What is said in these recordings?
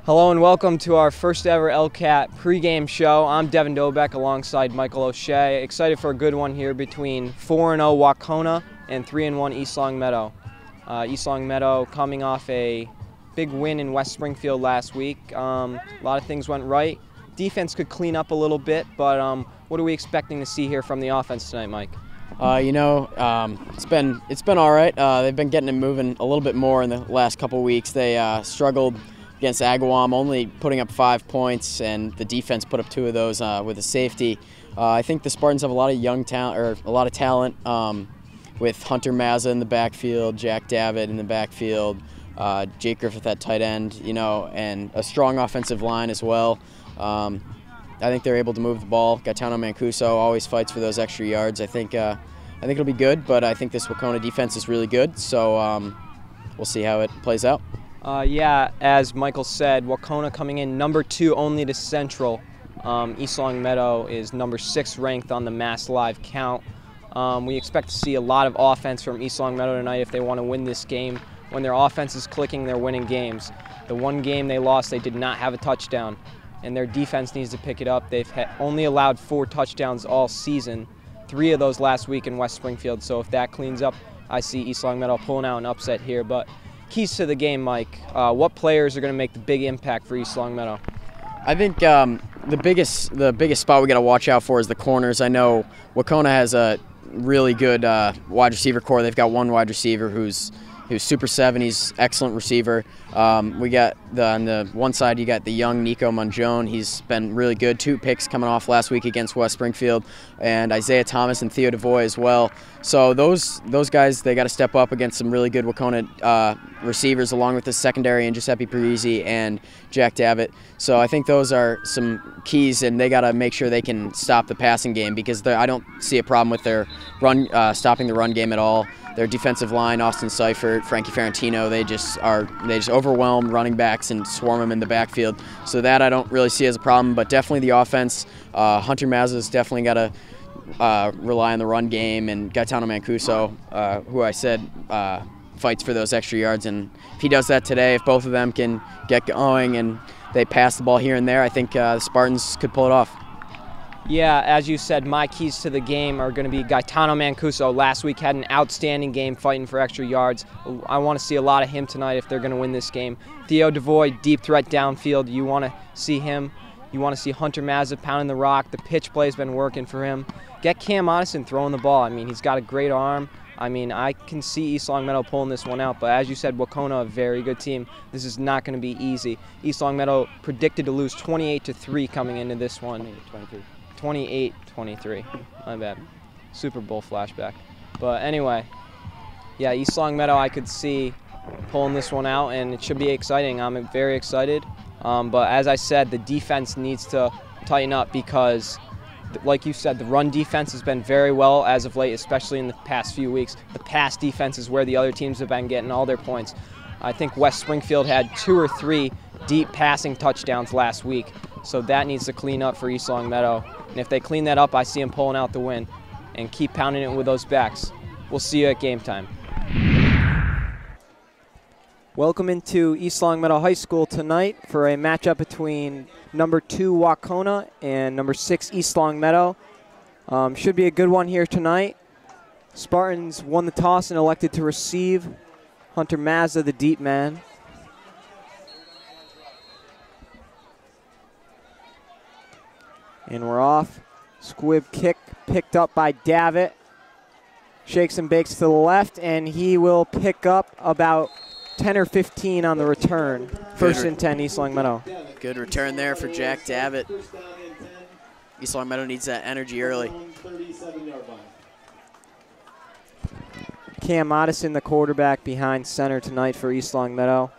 Hello and welcome to our first ever LCAT pregame show. I'm Devin Dobeck alongside Michael O'Shea. Excited for a good one here between 4-0 Wahconah and 3-1 East Long Meadow. East Long Meadow coming off a big win in West Springfield last week. A lot of things went right. Defense could clean up a little bit, but what are we expecting to see here from the offense tonight, Mike? It's been all right. They've been getting it moving a little bit more in the last couple weeks. They struggled against Agawam, only putting up 5 points, and the defense put up 2 of those with a safety. I think the Spartans have a lot of young talent, or a lot of talent, with Hunter Mazza in the backfield, Jack Davitt in the backfield, Jake Griffith at tight end, and a strong offensive line as well. I think they're able to move the ball. Gaetano Mancuso always fights for those extra yards. I think it'll be good, but I think this Wahconah defense is really good, so we'll see how it plays out. As Michael said, Wahconah coming in number 2 only to Central. East Long Meadow is number 6 ranked on the Mass Live count. We expect to see a lot of offense from East Long Meadow tonight if they want to win this game. When their offense is clicking, they're winning games. The one game they lost, they did not have a touchdown, and their defense needs to pick it up. They've only allowed 4 touchdowns all season, 3 of those last week in West Springfield. So if that cleans up, I see East Long Meadow pulling out an upset here. But keys to the game, Mike. What players are going to make the big impact for East Long Meadow? I think the biggest spot we got to watch out for is the corners. I know Wahconah has a really good wide receiver core. They've got one wide receiver who's Super 7. He's excellent receiver. We got on the one side, you got the young Nico Monjone. He's been really good. 2 picks coming off last week against West Springfield, and Isaiah Thomas and Theo DeVoy as well. So those guys, they got to step up against some really good Wahconah receivers, along with the secondary and Giuseppe Parisi and Jack Davitt. So I think those are some keys, and they got to make sure they can stop the passing game, because I don't see a problem with their stopping the run game at all. Their defensive line, Austin Seifert, Frankie Ferrantino, they just overwhelm running backs and swarm them in the backfield. So that I don't really see as a problem, but definitely the offense. Hunter Mazza's definitely got to rely on the run game, and Gaetano Mancuso, who I said fights for those extra yards. And if he does that today, if both of them can get going and they pass the ball here and there, I think the Spartans could pull it off. Yeah, as you said, my keys to the game are going to be Gaetano Mancuso. Last week had an outstanding game fighting for extra yards. I want to see a lot of him tonight if they're going to win this game. Theo DeVoy, deep threat downfield. You want to see him. You want to see Hunter Mazza pounding the rock. The pitch play has been working for him. Get Cam Otteson throwing the ball. I mean, he's got a great arm. I mean, I can see East Long Meadow pulling this one out, but as you said, Wahconah, a very good team. This is not going to be easy. East Long Meadow predicted to lose 28-3 coming into this one. 28-23. My bad. Super Bowl flashback. But anyway, yeah, East Long Meadow I could see pulling this one out, and it should be exciting. I'm very excited. But as I said, the defense needs to tighten up, because, like you said, the run defense has been very well as of late, especially in the past few weeks. The pass defense is where the other teams have been getting all their points. I think West Springfield had 2 or 3 deep passing touchdowns last week, so that needs to clean up for East Long Meadow. And if they clean that up, I see them pulling out the win and keep pounding it with those backs. We'll see you at game time. Welcome into East Long Meadow High School tonight for a matchup between number 2 Wahconah and number 6 East Long Meadow. Should be a good one here tonight. Spartans won the toss and elected to receive. Hunter Mazza, the deep man. And we're off. Squib kick picked up by Davitt. Shakes and bakes to the left, and he will pick up about 10 or 15 on the return. First and 10, East Long Meadow. Good return there for Jack Davitt. East Long Meadow needs that energy early. Cam Otteson, the quarterback, behind center tonight for East Long Meadow.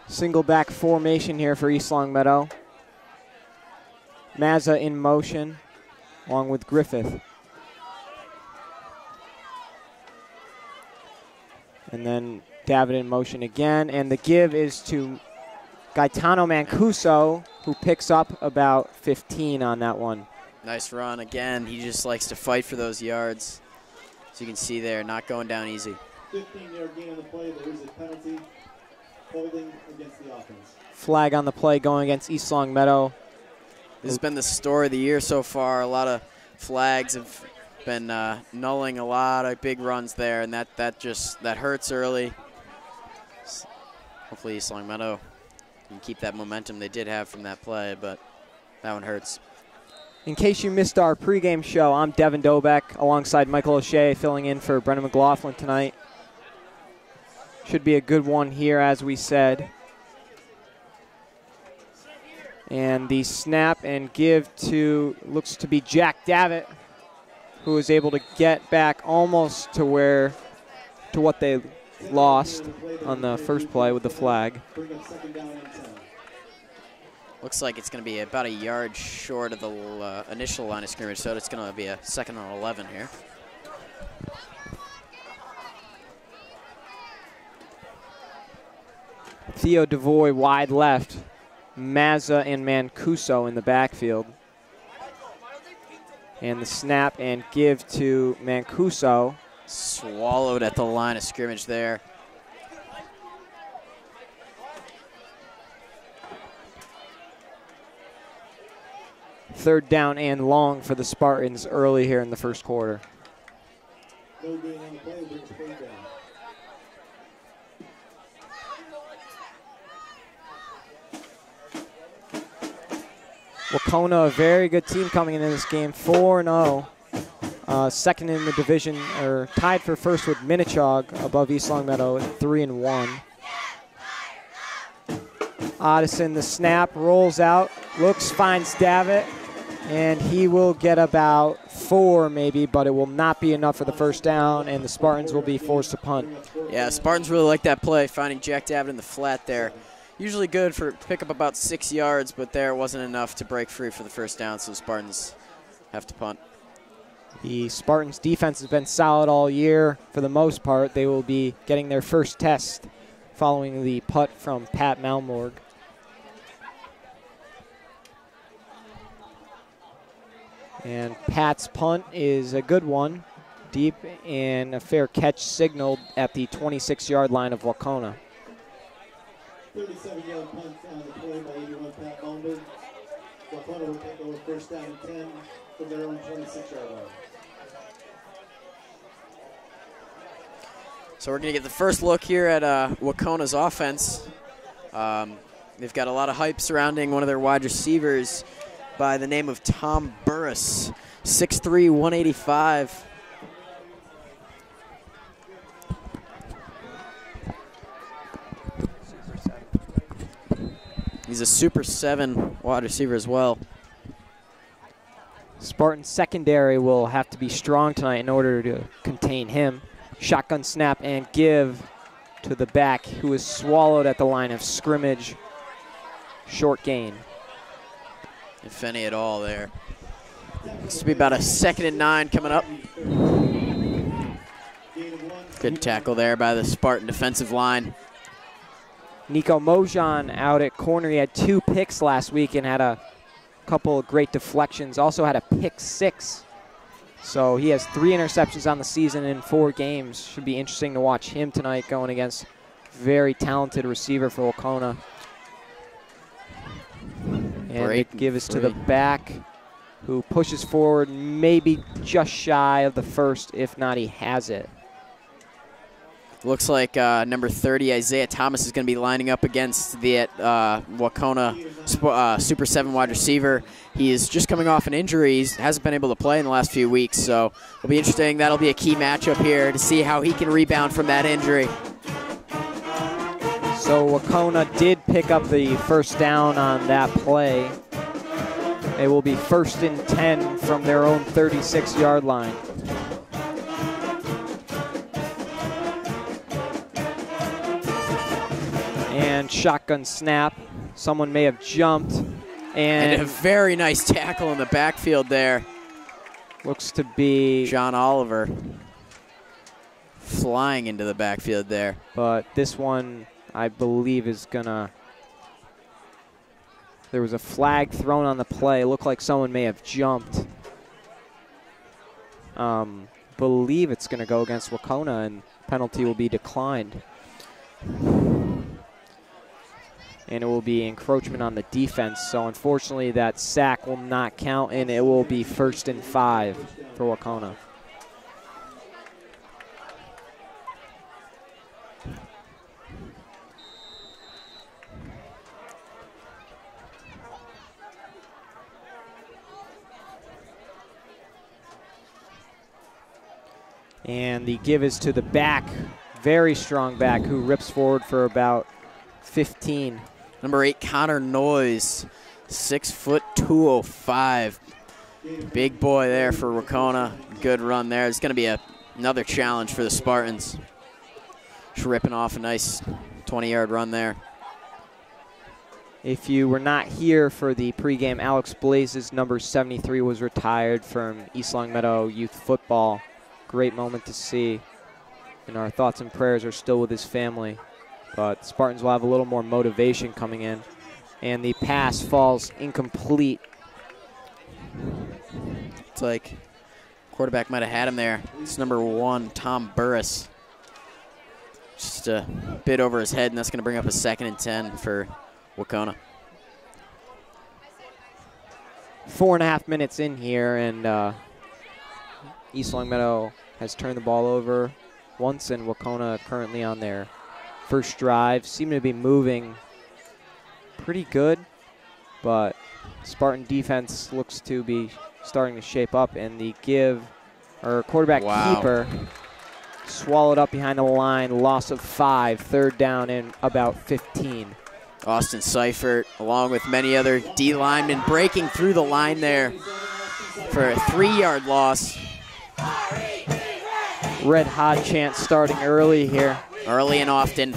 Single back formation here for East Long Meadow. Mazza in motion, along with Griffith. And then Davitt in motion again, and the give is to Gaetano Mancuso, who picks up about 15 on that one. Nice run again. He just likes to fight for those yards. As you can see there, not going down easy. 15-yard gain on the play. There is a penalty. Holding against the offense. Flag on the play going against East Long Meadow. This has been the story of the year so far. A lot of flags have been nulling a lot of big runs there, and that hurts early. Hopefully East Long Meadow can keep that momentum they did have from that play, but that one hurts. In case you missed our pregame show, I'm Devin Dobeck alongside Michael O'Shea filling in for Brendan McLaughlin tonight. Should be a good one here, as we said. And the snap and give to, looks to be Jack Davitt, who is able to get back almost to what they lost on the first play with the flag. Looks like it's going to be about a yard short of the initial line of scrimmage, so it's going to be a 2nd and 11 here. Theo Devoy wide left. Mazza and Mancuso in the backfield. And the snap and give to Mancuso. Swallowed at the line of scrimmage there. Third down and long for the Spartans early here in the first quarter. No gain on the play, brings play down. Wahconah, a very good team coming into this game, 4-0. Second in the division, or tied for first with Minichog above East Long Meadow at 3-1. Addison, the snap, rolls out, looks, finds Davitt, and he will get about 4 maybe, but it will not be enough for the first down, and the Spartans will be forced to punt. Yeah, Spartans really like that play, finding Jack Davitt in the flat there. Usually good for pick up about 6 yards, but there wasn't enough to break free for the first down, so the Spartans have to punt. The Spartans' defense has been solid all year. For the most part, they will be getting their first test following the putt from Pat Malmorg. And Pat's punt is a good one, deep, and a fair catch signaled at the 26-yard line of Wahconah. 37-yard punt on the play by 81 Pat Malmberg. Wahconah will take over first down and 10 from their own 26-yard line. So we're going to get the first look here at Wahconah's offense. They've got a lot of hype surrounding one of their wide receivers by the name of Tom Burris, 6'3", 185. He's a Super 7 wide receiver as well. Spartan secondary will have to be strong tonight in order to contain him. Shotgun snap and give to the back, who is swallowed at the line of scrimmage. Short gain. If any at all there. Looks to be about a 2nd and 9 coming up. Good tackle there by the Spartan defensive line. Nico Mojan out at corner. He had 2 picks last week and had a couple of great deflections. Also had a pick 6. So he has 3 interceptions on the season in 4 games. Should be interesting to watch him tonight going against very talented receiver for Wahconah. And the give is to the back, who pushes forward maybe just shy of the first. If not, he has it. Looks like number 30, Isaiah Thomas, is going to be lining up against the Wahconah Super 7 wide receiver. He is just coming off an injury. He hasn't been able to play in the last few weeks, so it'll be interesting. That'll be a key matchup here to see how he can rebound from that injury. So Wahconah did pick up the first down on that play. It will be 1st and 10 from their own 36-yard line. And shotgun snap. Someone may have jumped. And a very nice tackle in the backfield there. Looks to be John Oliver flying into the backfield there. But this one, I believe, is going to There was a flag thrown on the play. It looked like someone may have jumped. Believe it's going to go against Wahconah, and penalty will be declined. And it will be encroachment on the defense. So unfortunately, that sack will not count, and it will be 1st and 5 for Wahconah. And the give is to the back, very strong back, who rips forward for about 15. Number 8, Connor Noyes, 6 foot 205. Big boy there for Wahconah. Good run there. It's going to be another challenge for the Spartans. Just ripping off a nice 20-yard run there. If you were not here for the pregame, Alex Blazes, number 73, was retired from East Longmeadow Youth Football. Great moment to see, and our thoughts and prayers are still with his family. But Spartans will have a little more motivation coming in, and the pass falls incomplete. It's like quarterback might have had him there. It's number 1, Tom Burris. Just a bit over his head, and that's going to bring up a 2nd and 10 for Wahconah. 4.5 minutes in here, and East Longmeadow has turned the ball over once, and Wahconah currently on their first drive. Seem to be moving pretty good, but Spartan defense looks to be starting to shape up, and the give, or quarterback keeper, swallowed up behind the line, loss of 5, 3rd down and about 15. Austin Seifert, along with many other D linemen, breaking through the line there for a 3-yard loss. Red Hot chant starting early here. Early and often.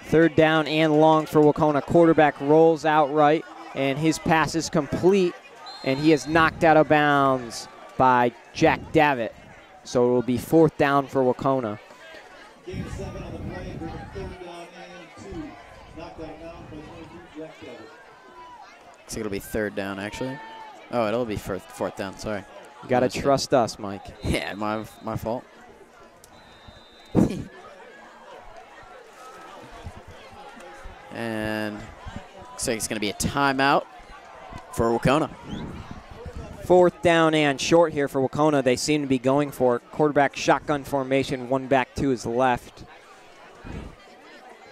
Third down and long for Wahconah. Quarterback rolls out right, and his pass is complete, and he is knocked out of bounds by Jack Davitt. So it will be 4th down for Wahconah. Game 7 on the play, bring up 3rd down and 2. Knocked out of bounds by 22, Jack Davitt. Looks like it'll be 3rd down, actually. Oh, it'll be 4th down, sorry. You got to trust us, Mike. Yeah, my fault. And looks like it's going to be a timeout for Wahconah. 4th down and short here for Wahconah. They seem to be going for it. Quarterback shotgun formation, 1 back to his left.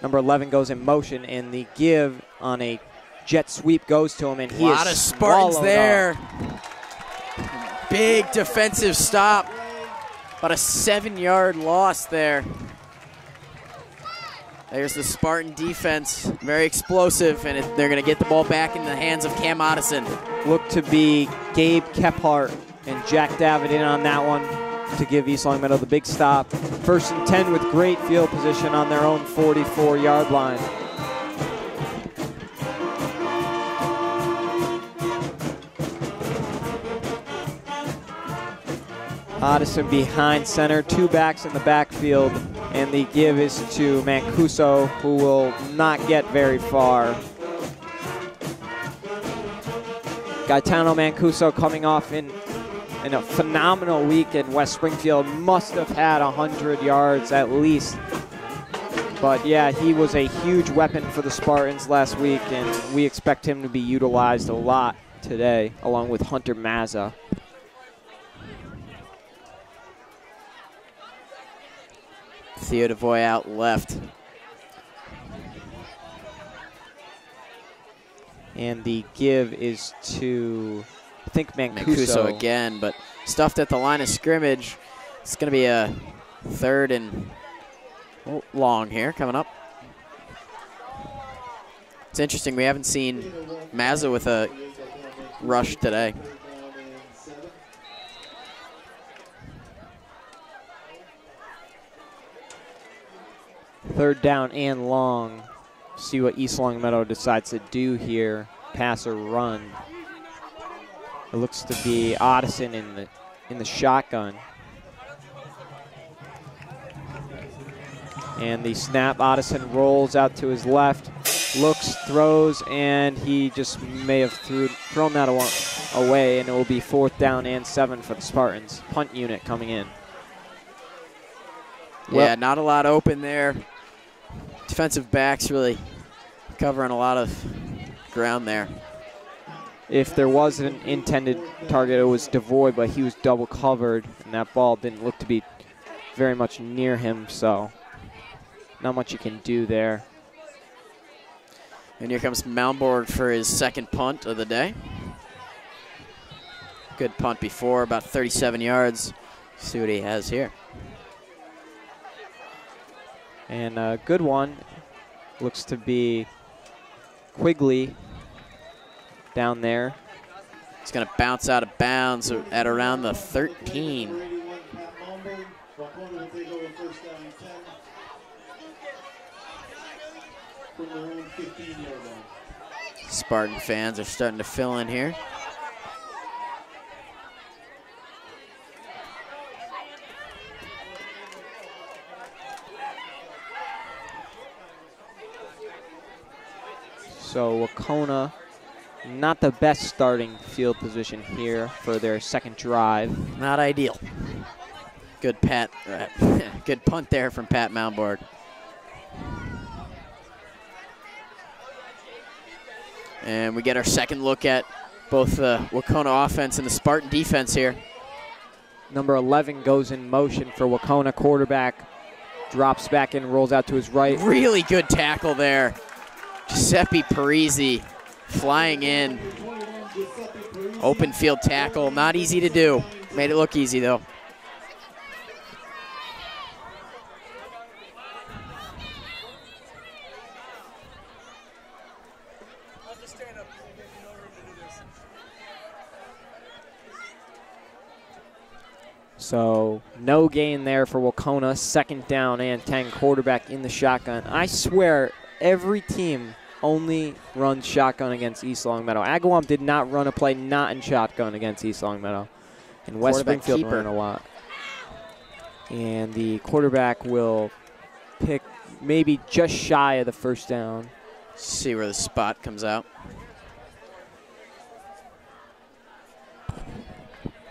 Number 11 goes in motion, and the give on a jet sweep goes to him, and he is a lot of Spartans there. Up. Big defensive stop. About a 7-yard loss there. There's the Spartan defense, very explosive, and they're going to get the ball back in the hands of Cam Otteson. Looked to be Gabe Kephart and Jack Davitt in on that one to give East Longmeadow the big stop. 1st and 10 with great field position on their own 44-yard line. Otteson behind center, 2 backs in the backfield, and the give is to Mancuso, who will not get very far. Gaetano Mancuso coming off in a phenomenal week in West Springfield, must have had 100 yards at least. But yeah, he was a huge weapon for the Spartans last week, and we expect him to be utilized a lot today, along with Hunter Mazza. Theo DeVoy out left. And the give is to, I think, Mancuso again, but stuffed at the line of scrimmage. It's going to be a 3rd and long here coming up. It's interesting. We haven't seen Mazza with a rush today. Third down and long see what East Longmeadow decides to do here, pass or run. It looks to be Addison in the shotgun. And the snap, Addison rolls out to his left, looks, throws, and he just may have thrown that away, and it will be 4th down and 7 for the Spartans. Punt unit coming in. Yeah, not a lot open there. Defensive backs really covering a lot of ground there. If there was an intended target, it was Devoy, but he was double covered, and that ball didn't look to be very much near him, so not much you can do there. And here comes Malmborg for his 2nd punt of the day. Good punt before, about 37 yards. See what he has here. And a good one looks to be Quigley down there. It's going to bounce out of bounds at around the 13. Spartan fans are starting to fill in here. So Wahconah, not the best starting field position here for their 2nd drive. Not ideal. Good good punt there from Pat Malmborg. And we get our 2nd look at both the Wahconah offense and the Spartan defense here. Number 11 goes in motion for Wahconah. Quarterback drops back and rolls out to his right. Really good tackle there. Giuseppe Parisi flying in. Open field tackle, not easy to do. Made it look easy though. So no gain there for Wahconah. 2nd down and 10. Quarterback in the shotgun. I swear every team only runs shotgun against East Longmeadow. Agawam did not run a play not in shotgun against East Longmeadow. And West Springfield ran a lot. And the quarterback will pick maybe just shy of the 1st down. See where the spot comes out.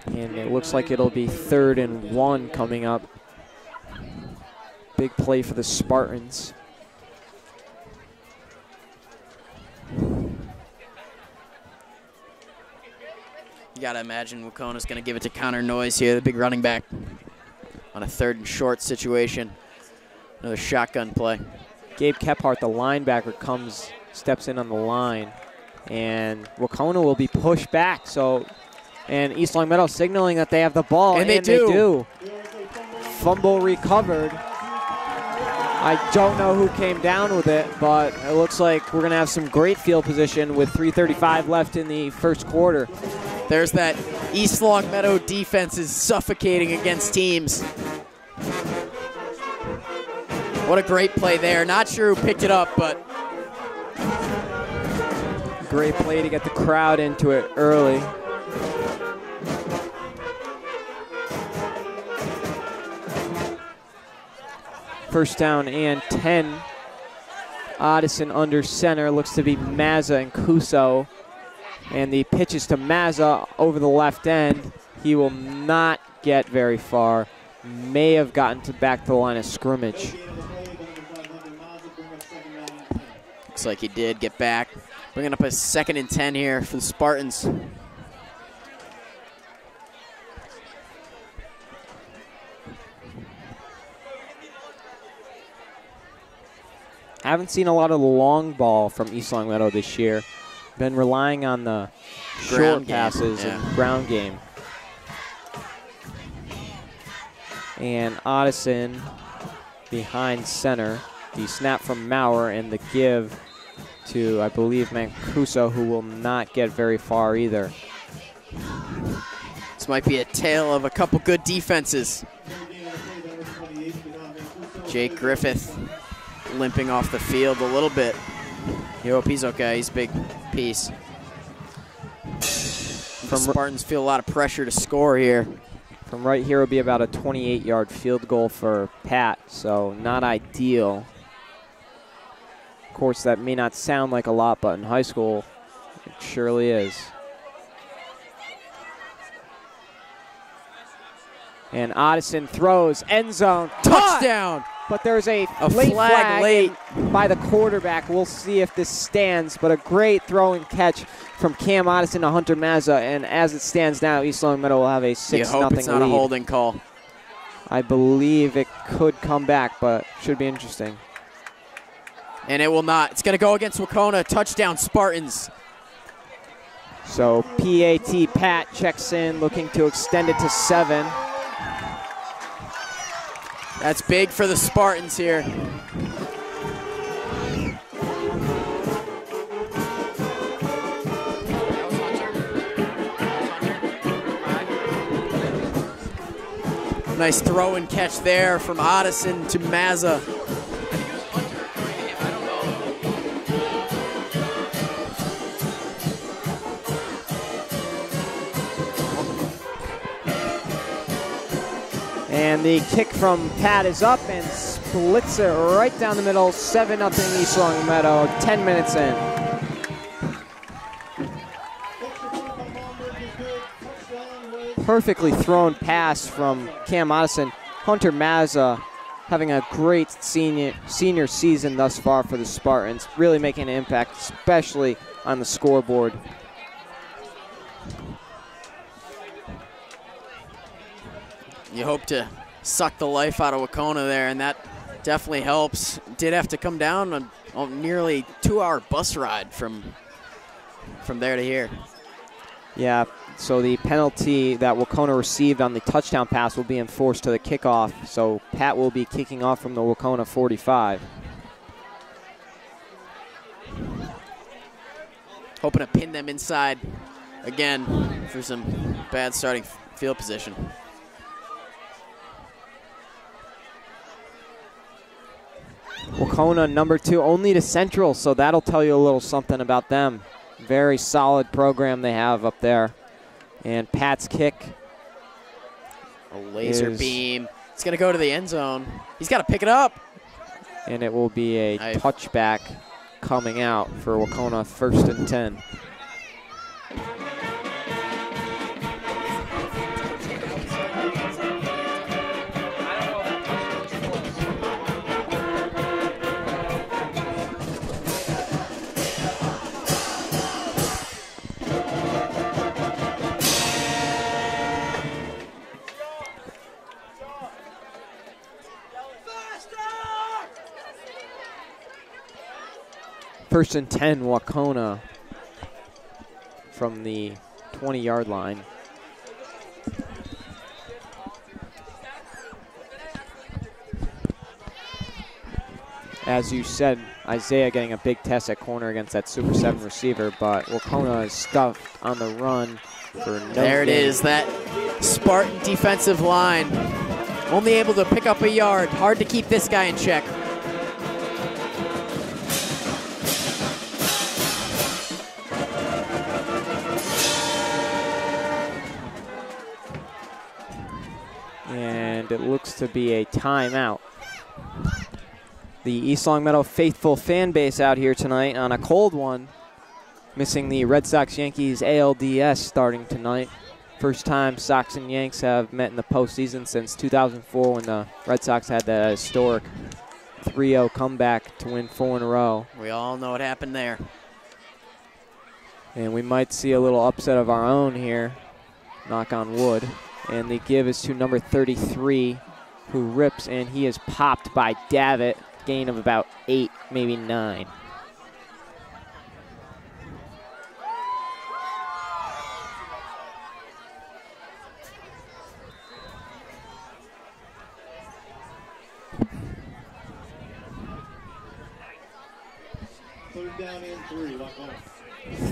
And it looks like it'll be 3rd and 1 coming up. Big play for the Spartans. You got to imagine Wahconah's going to give it to Connor Noyes here, the big running back, on a 3rd and short situation. Another shotgun play. Gabe Kephart, the linebacker, steps in on the line. And Wahconah will be pushed back. And East Longmeadow signaling that they have the ball. And they do. Fumble recovered. I don't know who came down with it, but it looks like we're going to have some great field position with 3:35 left in the 1st quarter. There's that East Longmeadow defense is suffocating against teams. What a great play there. Not sure who picked it up, but great play to get the crowd into it early. First down and 10. Addison under center. Looks to be Mazza and Kuso. And the pitch is to Mazza over the left end. He will not get very far. May have gotten back to the line of scrimmage. Looks like he did get back. Bringing up a 2nd and 10 here for the Spartans. Haven't seen a lot of the long ball from East Longmeadow this year. Been relying on the short passes and ground game. And Addison behind center. The snap from Maurer and the give to, I believe, Mancuso, who will not get very far either. This might be a tale of a couple good defenses. Jake Griffith limping off the field a little bit. You hope he's okay. He's a big piece. The Spartans feel a lot of pressure to score here. From right here would be about a 28-yard field goal for Pat, so not ideal. Of course, that may not sound like a lot, but in high school, it surely is. And Addison throws, end zone, touchdown! But there's a late flag by the quarterback. We'll see if this stands, but a great throw and catch from Cam Addison to Hunter Mazza, and as it stands now, East Long Meadow will have a 6-0 lead. You hope it's not a holding call. I believe it could come back, but should be interesting. And it will not. It's going to go against Wahconah. Touchdown, Spartans. So PAT Pat checks in, looking to extend it to 7. That's big for the Spartans here. Nice throw and catch there from Addison to Mazza. And the kick from Pat is up and splits it right down the middle. 7-0 East Long Meadow, 10 minutes in. Perfectly thrown pass from Cam Addison. Hunter Mazza having a great senior season thus far for the Spartans, really making an impact, especially on the scoreboard. You hope to suck the life out of Wahconah there, and that definitely helps. Did have to come down a nearly 2-hour bus ride from there to here. Yeah, so the penalty that Wahconah received on the touchdown pass will be enforced to the kickoff. So Pat will be kicking off from the Wahconah 45. Hoping to pin them inside again for some bad starting field position. Wahconah number 2 only to Central, so that'll tell you a little something about them. Very solid program they have up there. And Pat's kick. A laser beam. It's going to go to the end zone. He's got to pick it up. And it will be a touchback coming out for Wahconah, 1st and 10. First and 10, Wahconah from the 20-yard line. As you said, Isaiah getting a big test at corner against that Super 7 receiver, but Wahconah is stuffed on the run for no There it is, that Spartan defensive line. Only able to pick up a yard. Hard to keep this guy in check. And it looks to be a timeout. The East Long Meadow faithful fan base out here tonight on a cold one, missing the Red Sox-Yankees ALDS starting tonight. First time Sox and Yanks have met in the postseason since 2004 when the Red Sox had that historic 3-0 comeback to win 4 in a row. We all know what happened there. And we might see a little upset of our own here, knock on wood. And the give is to number 33, who rips, and he is popped by Davitt. Gain of about 8, maybe 9. Third down and 3, Wahconah.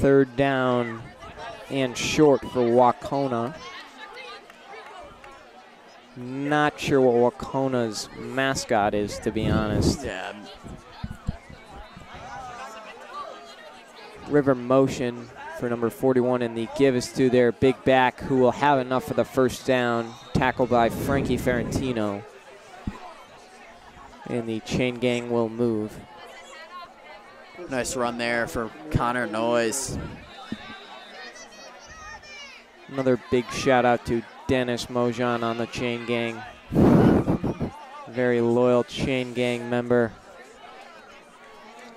Third down and short for Wahconah. Not sure what Wahconah's mascot is, to be honest. Yeah. river motion for number 41, and the give is to their big back, who will have enough for the first down, tackled by Frankie Ferrantino. And the chain gang will move. Nice run there for Connor Noyes. Another big shout out to Dennis Mojan on the chain gang. Very loyal chain gang member.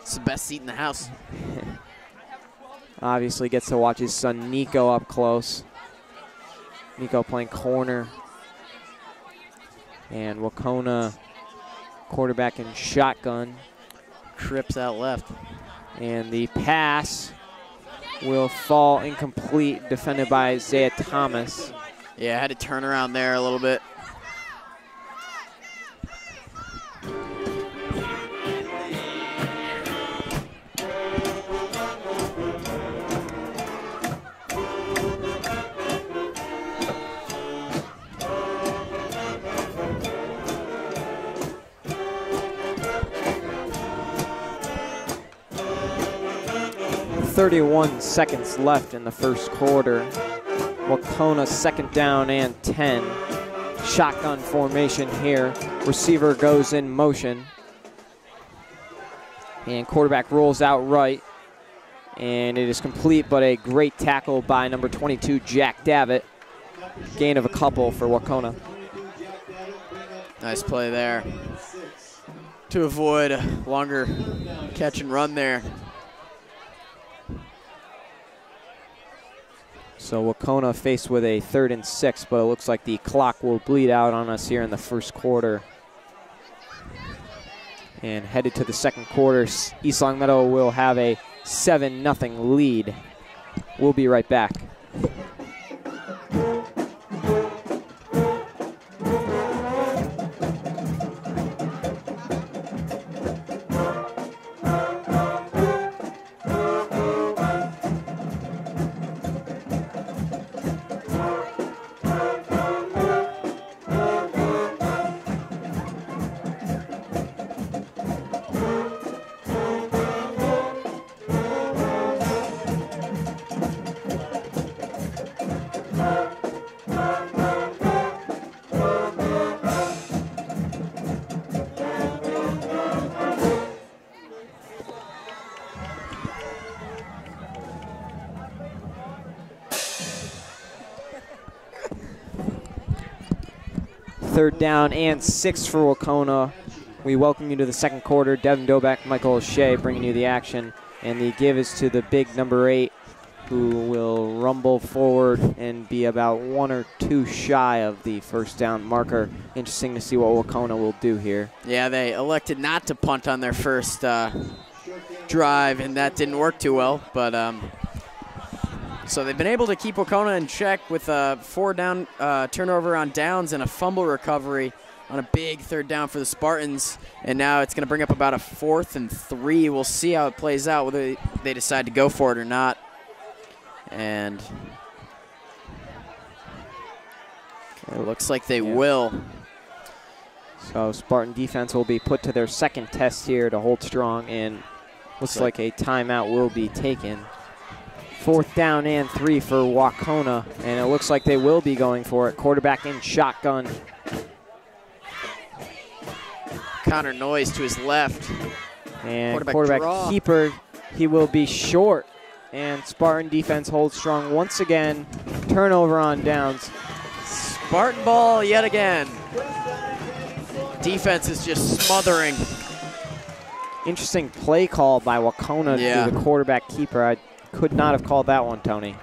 It's the best seat in the house. Obviously gets to watch his son Nico up close. Nico playing corner. And Wahconah quarterback in shotgun. Trips out left. And the pass will fall incomplete, defended by Isaiah Thomas. Yeah, had to turn around there a little bit. .31 seconds left in the first quarter. Wahconah 2nd down and 10. Shotgun formation here. Receiver goes in motion. And quarterback rolls out right. And it is complete, but a great tackle by number 22, Jack Davitt. Gain of a couple for Wahconah. Nice play there to avoid a longer catch and run there. So Wahconah faced with a 3rd and 6, but it looks like the clock will bleed out on us here in the first quarter. And headed to the second quarter, East Longmeadow will have a 7-0 lead. We'll be right back. Third down and 6 for Wahconah. We welcome you to the second quarter. Devin Doback, Michael O'Shea bringing you the action. And the give is to the big number 8, who will rumble forward and be about 1 or 2 shy of the first down marker. Interesting to see what Wahconah will do here. Yeah, they elected not to punt on their first drive, and that didn't work too well. But so they've been able to keep Wahconah in check with a 4-down turnover on downs and a fumble recovery on a big 3rd down for the Spartans. And now it's going to bring up about a 4th and 3. We'll see how it plays out, whether they decide to go for it or not. And it looks like they will. So Spartan defense will be put to their second test here to hold strong, and looks like a timeout will be taken. 4th down and 3 for Wahconah, and it looks like they will be going for it. Quarterback in shotgun. Connor Noyes to his left. And quarterback keeper, he will be short. And Spartan defense holds strong once again. Turnover on downs. Spartan ball yet again. Defense is just smothering. Interesting play call by Wahconah to the quarterback keeper. I could not have called that one, Tony.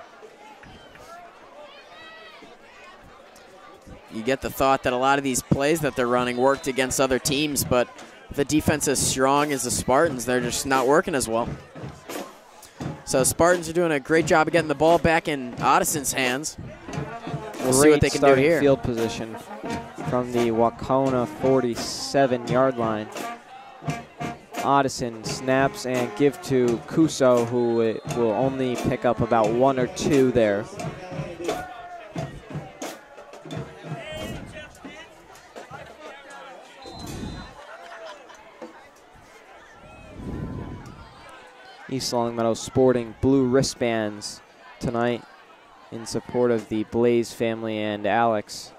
You get the thought that a lot of these plays that they're running worked against other teams, but the defense as strong as the Spartans, they're just not working as well. So the Spartans are doing a great job of getting the ball back in Ottison's hands. We'll see what they can do here. Field position from the Wahconah 47-yard line. Ottison snaps and give to Kuso, who will only pick up about 1 or 2 there. East Longmeadow sporting blue wristbands tonight in support of the Blaze family and Alex.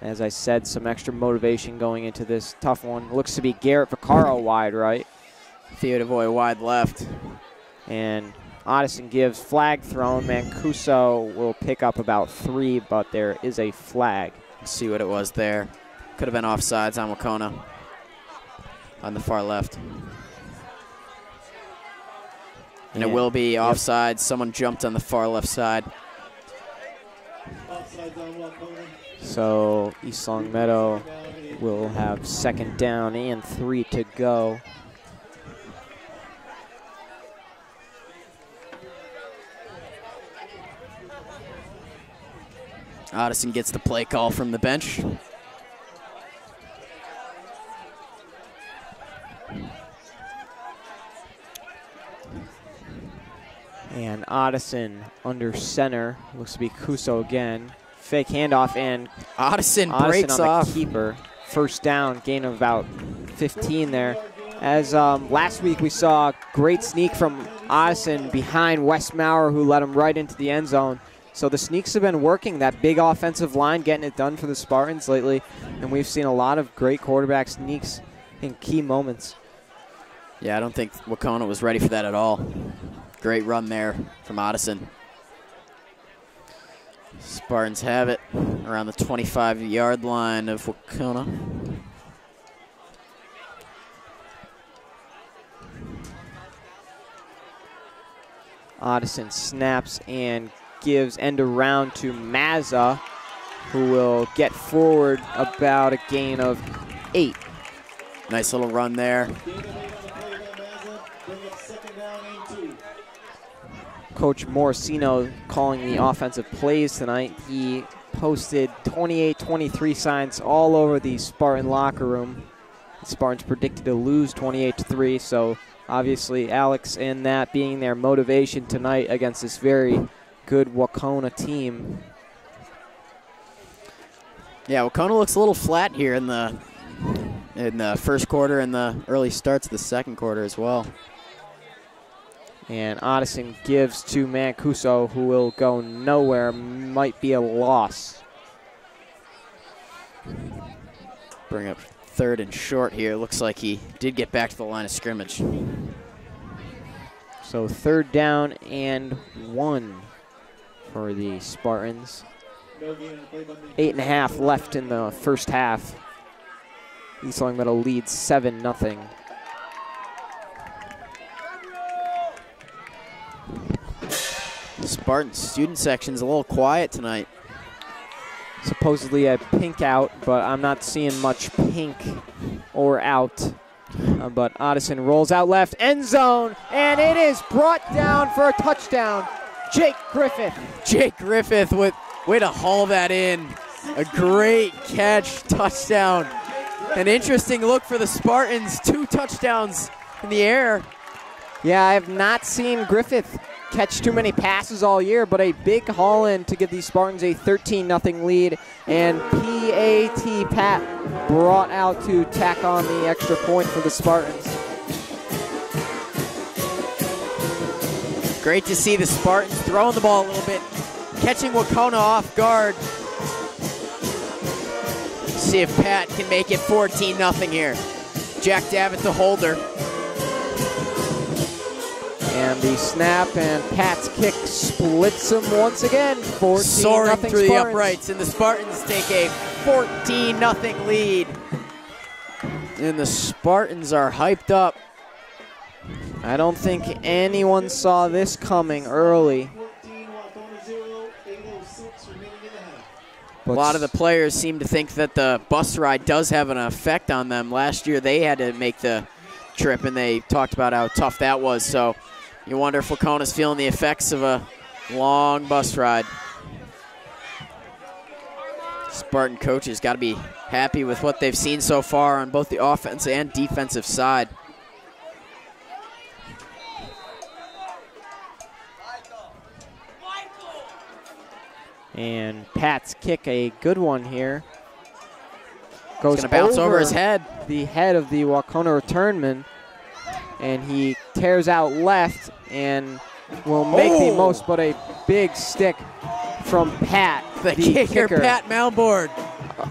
As I said, some extra motivation going into this tough one. Looks to be Garrett Vaccaro wide right. Theodavoy wide left. And Odison gives, flag thrown. Mancuso will pick up about 3, but there is a flag. Let's see what it was there. Could have been offsides on Wahconah on the far left. And it will be offsides. Someone jumped on the far left side. So East Longmeadow will have second down and 3 to go. Odison gets the play call from the bench. And Odison under center. Looks to be Cuso again. Fake handoff, and Odison breaks on off. The keeper. First down, gain of about 15 there. As last week we saw a great sneak from Odison behind Wes Maurer, who led him right into the end zone. So the sneaks have been working. That big offensive line getting it done for the Spartans lately. And we've seen a lot of great quarterback sneaks in key moments. Yeah, I don't think Wahconah was ready for that at all. Great run there from Odison. Spartans have it around the 25-yard line of Wahconah. Odison snaps and gives end around to Mazza, who will get forward about a gain of 8. Nice little run there. Coach Morosino calling the offensive plays tonight. He posted 28-23 signs all over the Spartan locker room. The Spartans predicted to lose 28-3, so obviously Alex and that being their motivation tonight against this very good Wahconah team. Yeah, Wahconah looks a little flat here in the first quarter and the early starts of the second quarter as well. And Odison gives to Mancuso, who will go nowhere, might be a loss. Bring up third and short here. Looks like he did get back to the line of scrimmage. So third down and 1 for the Spartans. 8.5 left in the first half. East Longmeadow leads 7-0. Spartan student section's a little quiet tonight. Supposedly a pink out, but I'm not seeing much pink or out. But Odison rolls out left, end zone, and it is brought down for a touchdown. Jake Griffith. Jake Griffith with way to haul that in. A great catch, touchdown. An interesting look for the Spartans. 2 touchdowns in the air. Yeah, I have not seen Griffith catch too many passes all year, but a big haul in to give the Spartans a 13-0 lead. And Pat brought out to tack on the extra point for the Spartans. Great to see the Spartans throwing the ball a little bit, catching Wahconah off guard. See if Pat can make it 14-0 here. Jack Davitt the holder. And the snap and Pat's kick splits them once again. 14-0 Soaring through Spartans. the uprights, and the Spartans take a 14-0 lead. And the Spartans are hyped up. I don't think anyone saw this coming early. A lot of the players seem to think that the bus ride does have an effect on them. Last year they had to make the trip, and they talked about how tough that was. So you wonder if Wahconah's feeling the effects of a long bus ride. Spartan coaches got to be happy with what they've seen so far on both the offensive and defensive side. And Pat's kick, a good one here. Goes going to bounce over his head. The head of the Wahconah returnman. and he tears out left and will make the most, but a big stick from Pat, the kicker, Pat Malboard.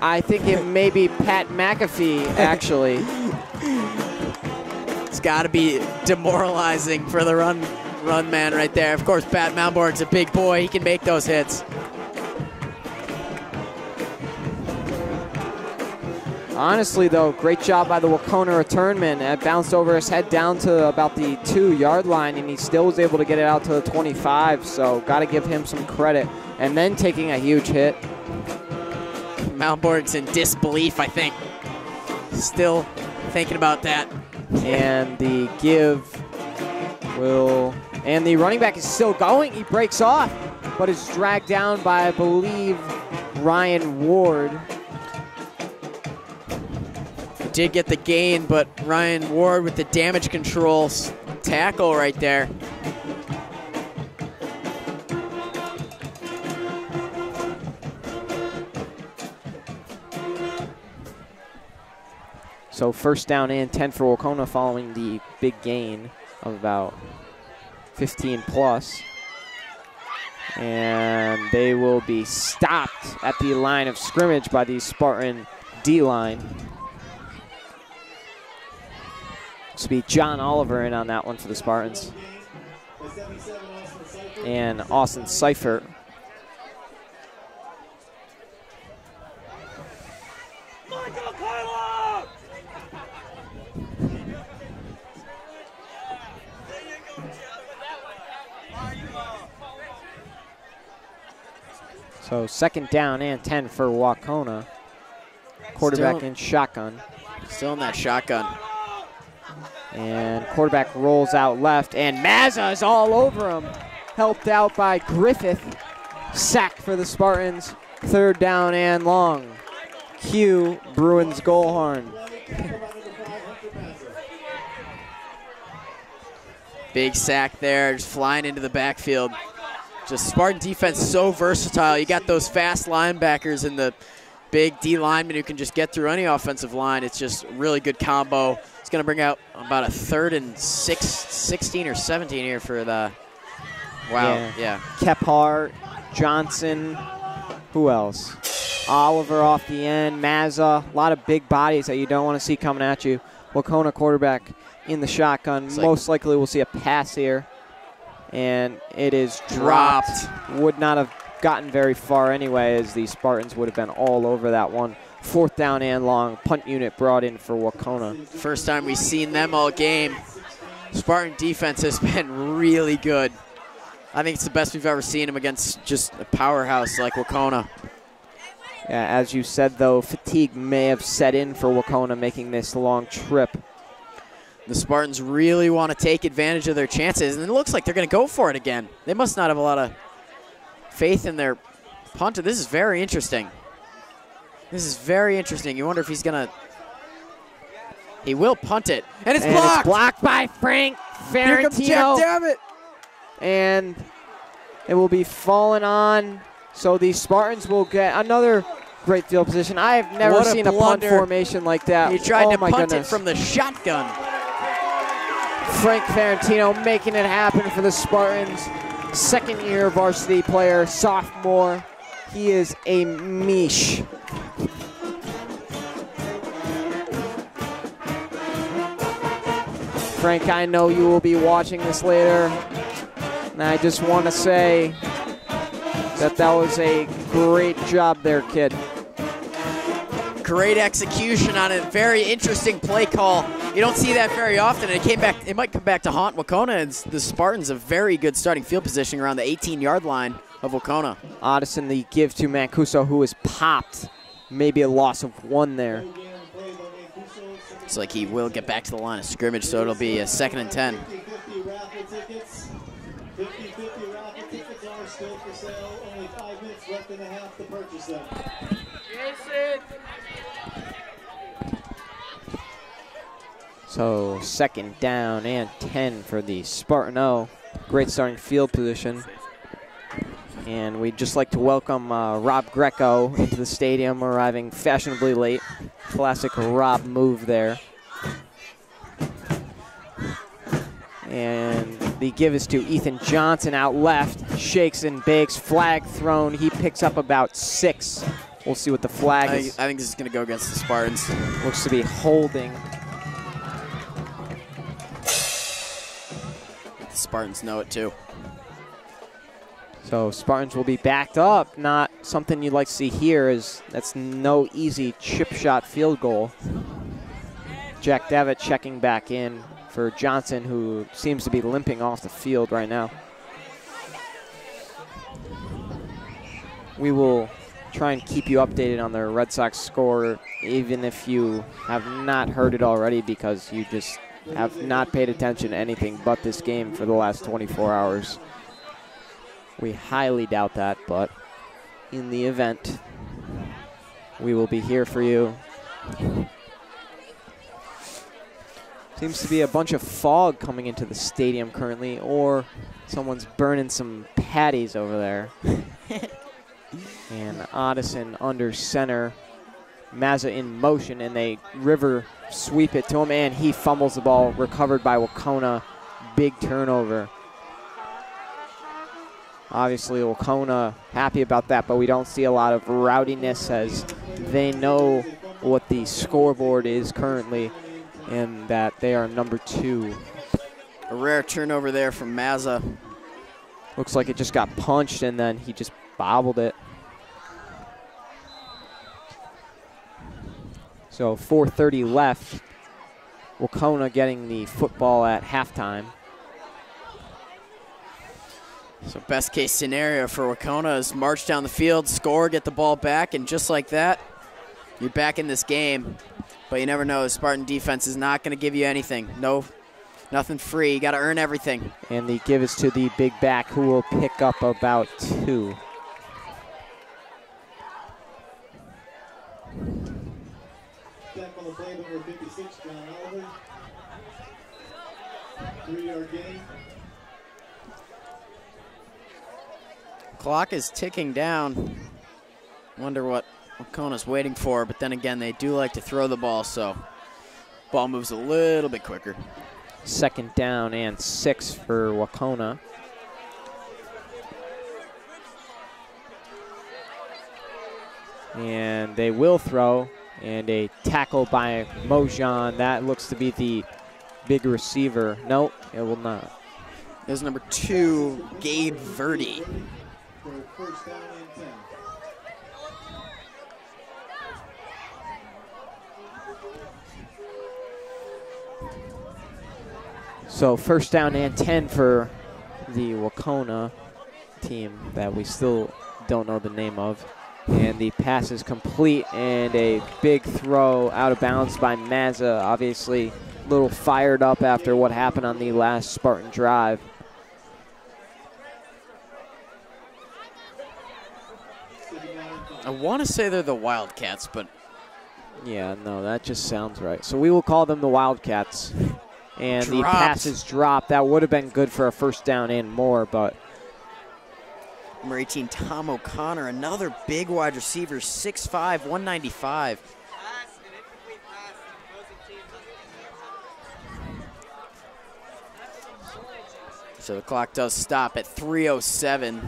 I think it may be Pat McAfee, actually. It's got to be demoralizing for the run man right there. Of course, Pat Malboard's a big boy. He can make those hits. Honestly, though, great job by the Wahconah returnman. It bounced over his head down to about the 2-yard line, and he still was able to get it out to the 25, so got to give him some credit. And then taking a huge hit. Malboard's in disbelief, I think. Still thinking about that. And the give will, and the running back is still going. He breaks off, but is dragged down by, I believe, Ryan Ward. Did get the gain, but Ryan Ward with the damage control tackle right there. So first down and 10 for Wahconah following the big gain of about 15 plus. And they will be stopped at the line of scrimmage by the Spartan D-line. This will be John Oliver in on that one for the Spartans. And Austin Seifert. So second down and 10 for Wahconah. Quarterback in shotgun. Still in that shotgun. And quarterback rolls out left, and Mazza is all over him. Helped out by Griffith. Sack for the Spartans. Third down and long. Cue Bruins goal horn. Big sack there, just flying into the backfield. Just Spartan defense so versatile. You got those fast linebackers and the big D lineman who can just get through any offensive line. It's just a really good combo. It's going to bring out about a 3rd and 16 or 17 here for the, wow, yeah. Kephart, Johnson, who else? Oliver off the end, Mazza, a lot of big bodies that you don't want to see coming at you. Wahconah quarterback in the shotgun. Most likely we'll see a pass here. And it is dropped. Would not have gotten very far anyway, as the Spartans would have been all over that one. Fourth down and long. Punt unit brought in for Wahconah. First time we've seen them all game. Spartan defense has been really good. I think it's the best we've ever seen them against just a powerhouse like Wahconah. Yeah, as you said, though, fatigue may have set in for Wahconah making this long trip. The Spartans really want to take advantage of their chances, and it looks like they're going to go for it again. They must not have a lot of faith in their punter. This is very interesting. This is very interesting. You wonder if he's going to... He will punt it, and it's blocked! It's blocked by Frank Ferentino. Here comes Jack Davitt. And it will be fallen on, so the Spartans will get another great field position. I have never seen a punt formation like that. He tried to punt it from the shotgun. Frank Ferentino making it happen for the Spartans. Second-year varsity player, sophomore. He is a Mish. Frank, I know you will be watching this later, and I just want to say that that was a great job there, kid. Great execution on a very interesting play call. You don't see that very often. It came back. It might come back to haunt Wahconah. And the Spartans a very good starting field positioning around the 18-yard line of Wahconah. Addison, the give to Mancuso, who is popped. Maybe a loss of 1 there. Looks like he will get back to the line of scrimmage, so it'll be a 2nd and 10. 50-50 raffle tickets. 50-50 raffle tickets are still for sale. Only 5 minutes left in the half to purchase them. Jason! So second down and 10 for the Spartan O. Great starting field position. And we'd just like to welcome Rob Greco into the stadium, arriving fashionably late. Classic Rob move there. And the give is to Ethan Johnson out left. Shakes and bakes, flag thrown. He picks up about 6. We'll see what the flag is. I think this is going to go against the Spartans. Looks to be holding. The Spartans know it too. So Spartans will be backed up. Not something you'd like to see here, as that's no easy chip shot field goal. Jack Devitt checking back in for Johnson, who seems to be limping off the field right now. We will try and keep you updated on the Red Sox score, even if you have not heard it already, because you just have not paid attention to anything but this game for the last 24 hours. We highly doubt that, but in the event, we will be here for you. Seems to be a bunch of fog coming into the stadium currently, or someone's burning some patties over there. And Addison under center. Mazza in motion, and they river sweep it to him, and he fumbles the ball, recovered by Wahconah. Big turnover. Obviously, Wahconah happy about that, but we don't see a lot of rowdiness, as they know what the scoreboard is currently, and that they are number 2. A rare turnover there from Mazza. Looks like it just got punched, and then he just bobbled it. So 4:30 left. Wahconah getting the football at halftime. So best case scenario for Wahconah is march down the field, score, get the ball back, and just like that, you're back in this game. But you never know, the Spartan defense is not going to give you anything. No, nothing free. You got to earn everything. And the give is to the big back, who will pick up about 2. Back on the play, number 56, John Oliver. 3-yard gain. Clock is ticking down. Wonder what Wahconah's waiting for, but then again, they do like to throw the ball, so ball moves a little bit quicker. 2nd down and 6 for Wahconah. And they will throw, and a tackle by Mojan. That looks to be the big receiver. Nope, it will not. There's number 2, Gabe Verdi. For first down and 10. So 1st down and 10 for the Wahconah team that we still don't know the name of. And the pass is complete, and a big throw out of bounds by Mazza. Obviously a little fired up after what happened on the last Spartan drive. I want to say they're the Wildcats, but yeah, no, that just sounds right. So we will call them the Wildcats. And the Dropped. pass is dropped. That would have been good for a 1st down and more, but number 18, Tom O'Connor, another big wide receiver, 6'5", 195. So the clock does stop at 3:07.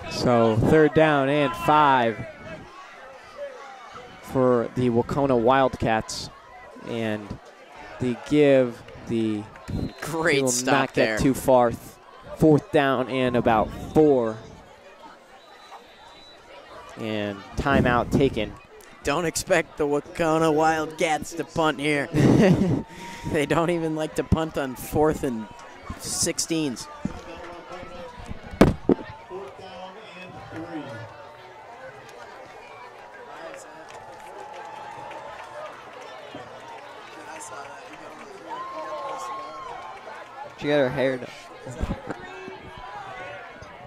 So 3rd down and 5 for the Wahconah Wildcats. And the give, the Great will stop not there. get too far. 4th down and about 4. And timeout taken. Don't expect the Wahconah Wildcats to punt here. They don't even like to punt on 4th and 16s. 4th down and 3. She got her hair done.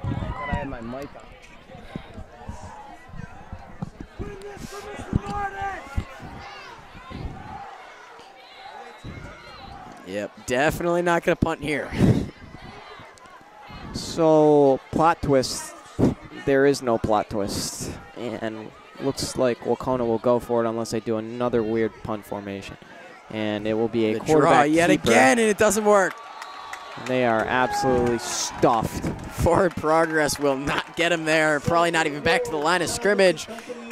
I had my mic on. Yep, definitely not going to punt here. So, plot twist. There is no plot twist. And looks like Wahconah will go for it unless they do another weird punt formation. And it will be a The quarterback draw yet keeper. again, and it doesn't work. And they are absolutely stuffed. Forward progress will not get him there. Probably not even back to the line of scrimmage.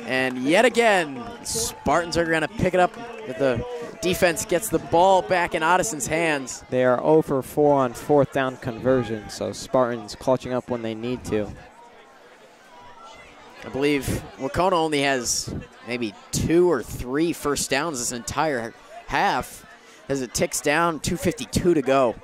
And yet again, Spartans are going to pick it up. But the defense gets the ball back in Ottison's hands. They are 0 for 4 on 4th down conversion, so Spartans clutching up when they need to. I believe Wahconah only has maybe 2 or 3 first downs this entire half as it ticks down, 2:52 to go.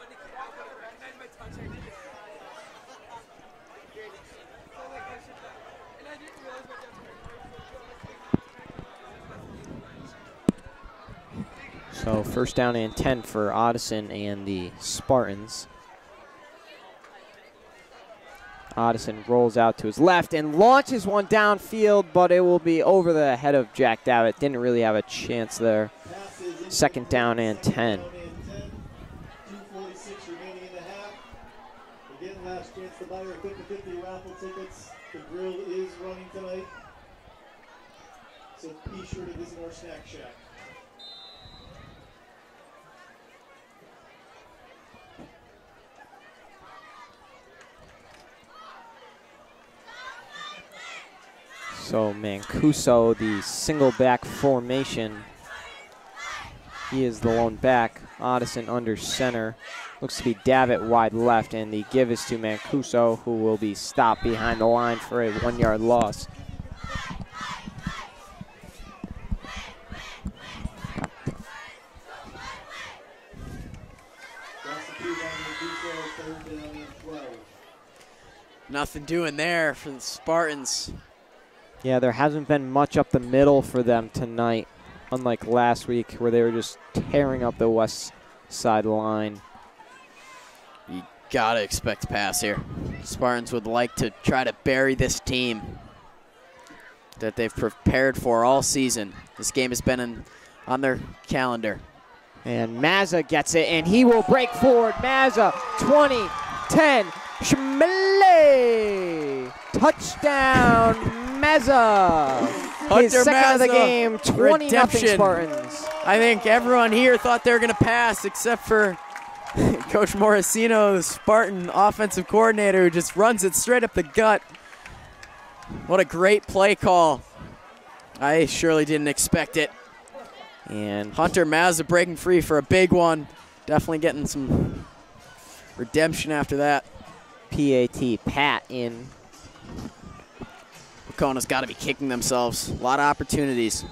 So first down and 10 for Ottison and the Spartans. Ottison rolls out to his left and launches one downfield, but it will be over the head of Jack Davitt. Didn't really have a chance there. Second down and 10. 2:46 remaining in the half. Again, last chance to buy your 50-50 raffle tickets. The grill is running tonight, so be sure to visit our snack shack. So Mancuso, the single back formation. He is the lone back. Ottison under center. Looks to be Davitt wide left, and the give is to Mancuso, who will be stopped behind the line for a 1-yard loss. Nothing doing there for the Spartans. Yeah, there hasn't been much up the middle for them tonight, unlike last week where they were just tearing up the west side line. You gotta expect a pass here. Spartans would like to try to bury this team that they've prepared for all season. This game has been on their calendar. And Mazza gets it, and he will break forward. Mazza, 20, 10, Schmele! Touchdown, Mazza! His second of the game, 20-0 Spartans. I think everyone here thought they were going to pass except for Coach Morosino, the Spartan offensive coordinator, who just runs it straight up the gut. What a great play call. I surely didn't expect it. And Hunter Mazza breaking free for a big one. Definitely getting some redemption after that. Pat in. Wahconah's got to be kicking themselves. A lot of opportunities.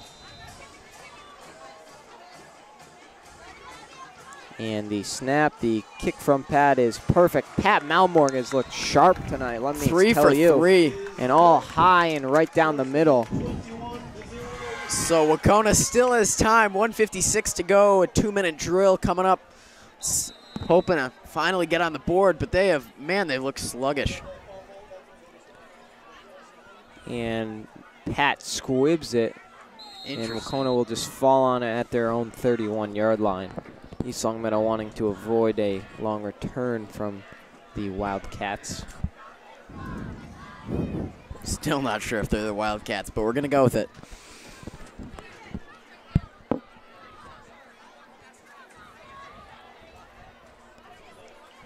And the snap, the kick from Pat is perfect. Pat Malmorgan has looked sharp tonight, let me tell you. 3 for 3. And all high and right down the middle. So Wahconah still has time. 1:56 to go. A 2-minute drill coming up. Hoping to finally get on the board, but they look sluggish. And Pat squibs it. And Wahconah will just fall on it at their own 31-yard line. East Long Meadow wanting to avoid a long return from the Wildcats. Still not sure if they're the Wildcats, but we're going to go with it.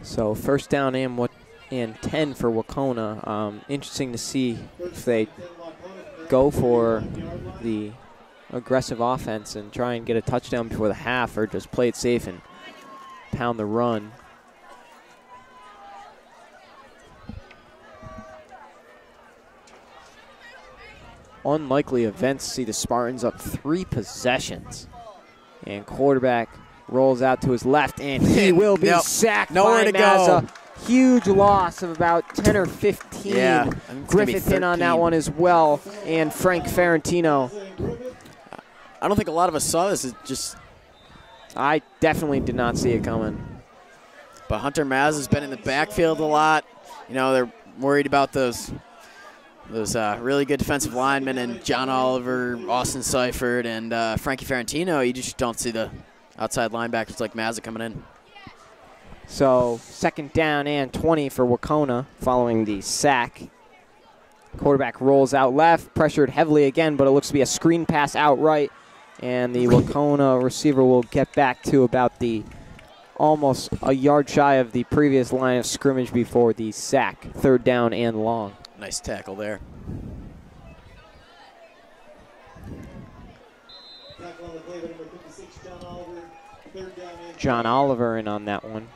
So first down and 10 for Wahconah. Interesting to see if they go for the aggressive offense and try and get a touchdown before the half, or just play it safe and pound the run. Unlikely events see the Spartans up 3 possessions. And quarterback rolls out to his left, and he will be sacked by Mazza. Huge loss of about 10 or 15. Yeah, Griffith in on that one as well, and Frank Ferrantino. I don't think a lot of us saw this. I definitely did not see it coming. But Hunter Mazza's been in the backfield a lot. You know, they're worried about those really good defensive linemen, and John Oliver, Austin Seifert, and Frankie Ferrantino. You just don't see the outside linebackers like Mazza coming in. So 2nd down and 20 for Wahconah following the sack. Quarterback rolls out left, pressured heavily again, but it looks to be a screen pass outright. And the Wahconah receiver will get back to about the almost a yard shy of the previous line of scrimmage before the sack. 3rd down and long. Nice tackle there. Tackle on the play by number 56, John Oliver. 3rd down and John Oliver in on that one.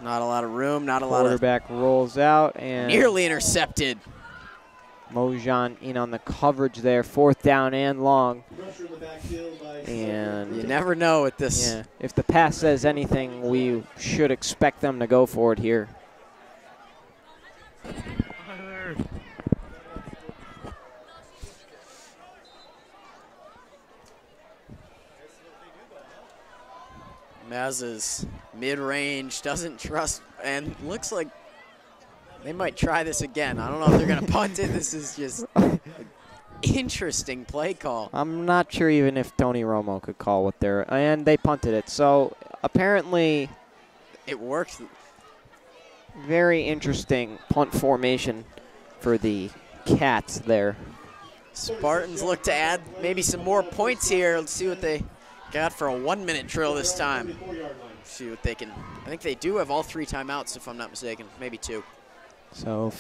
Not a lot of room, not a lot of... Quarterback rolls out and Nearly intercepted. Mojan in on the coverage there. 4th down and long. pressure in the backfield by And You never know with this. yeah, if the pass says anything, we should expect them to go for it here. Mazza's mid-range, doesn't trust, and looks like they might try this again. I don't know if they're going to punt it. This is just an interesting play call. I'm not sure even if Tony Romo could call what they're, and they punted it. So apparently It worked. very interesting punt formation for the Cats there. Spartans look to add maybe some more points here. Let's see what they got for a 1-minute drill this time. 34-yard line. See what they can. I think they do have all 3 timeouts, if I'm not mistaken. Maybe 2. So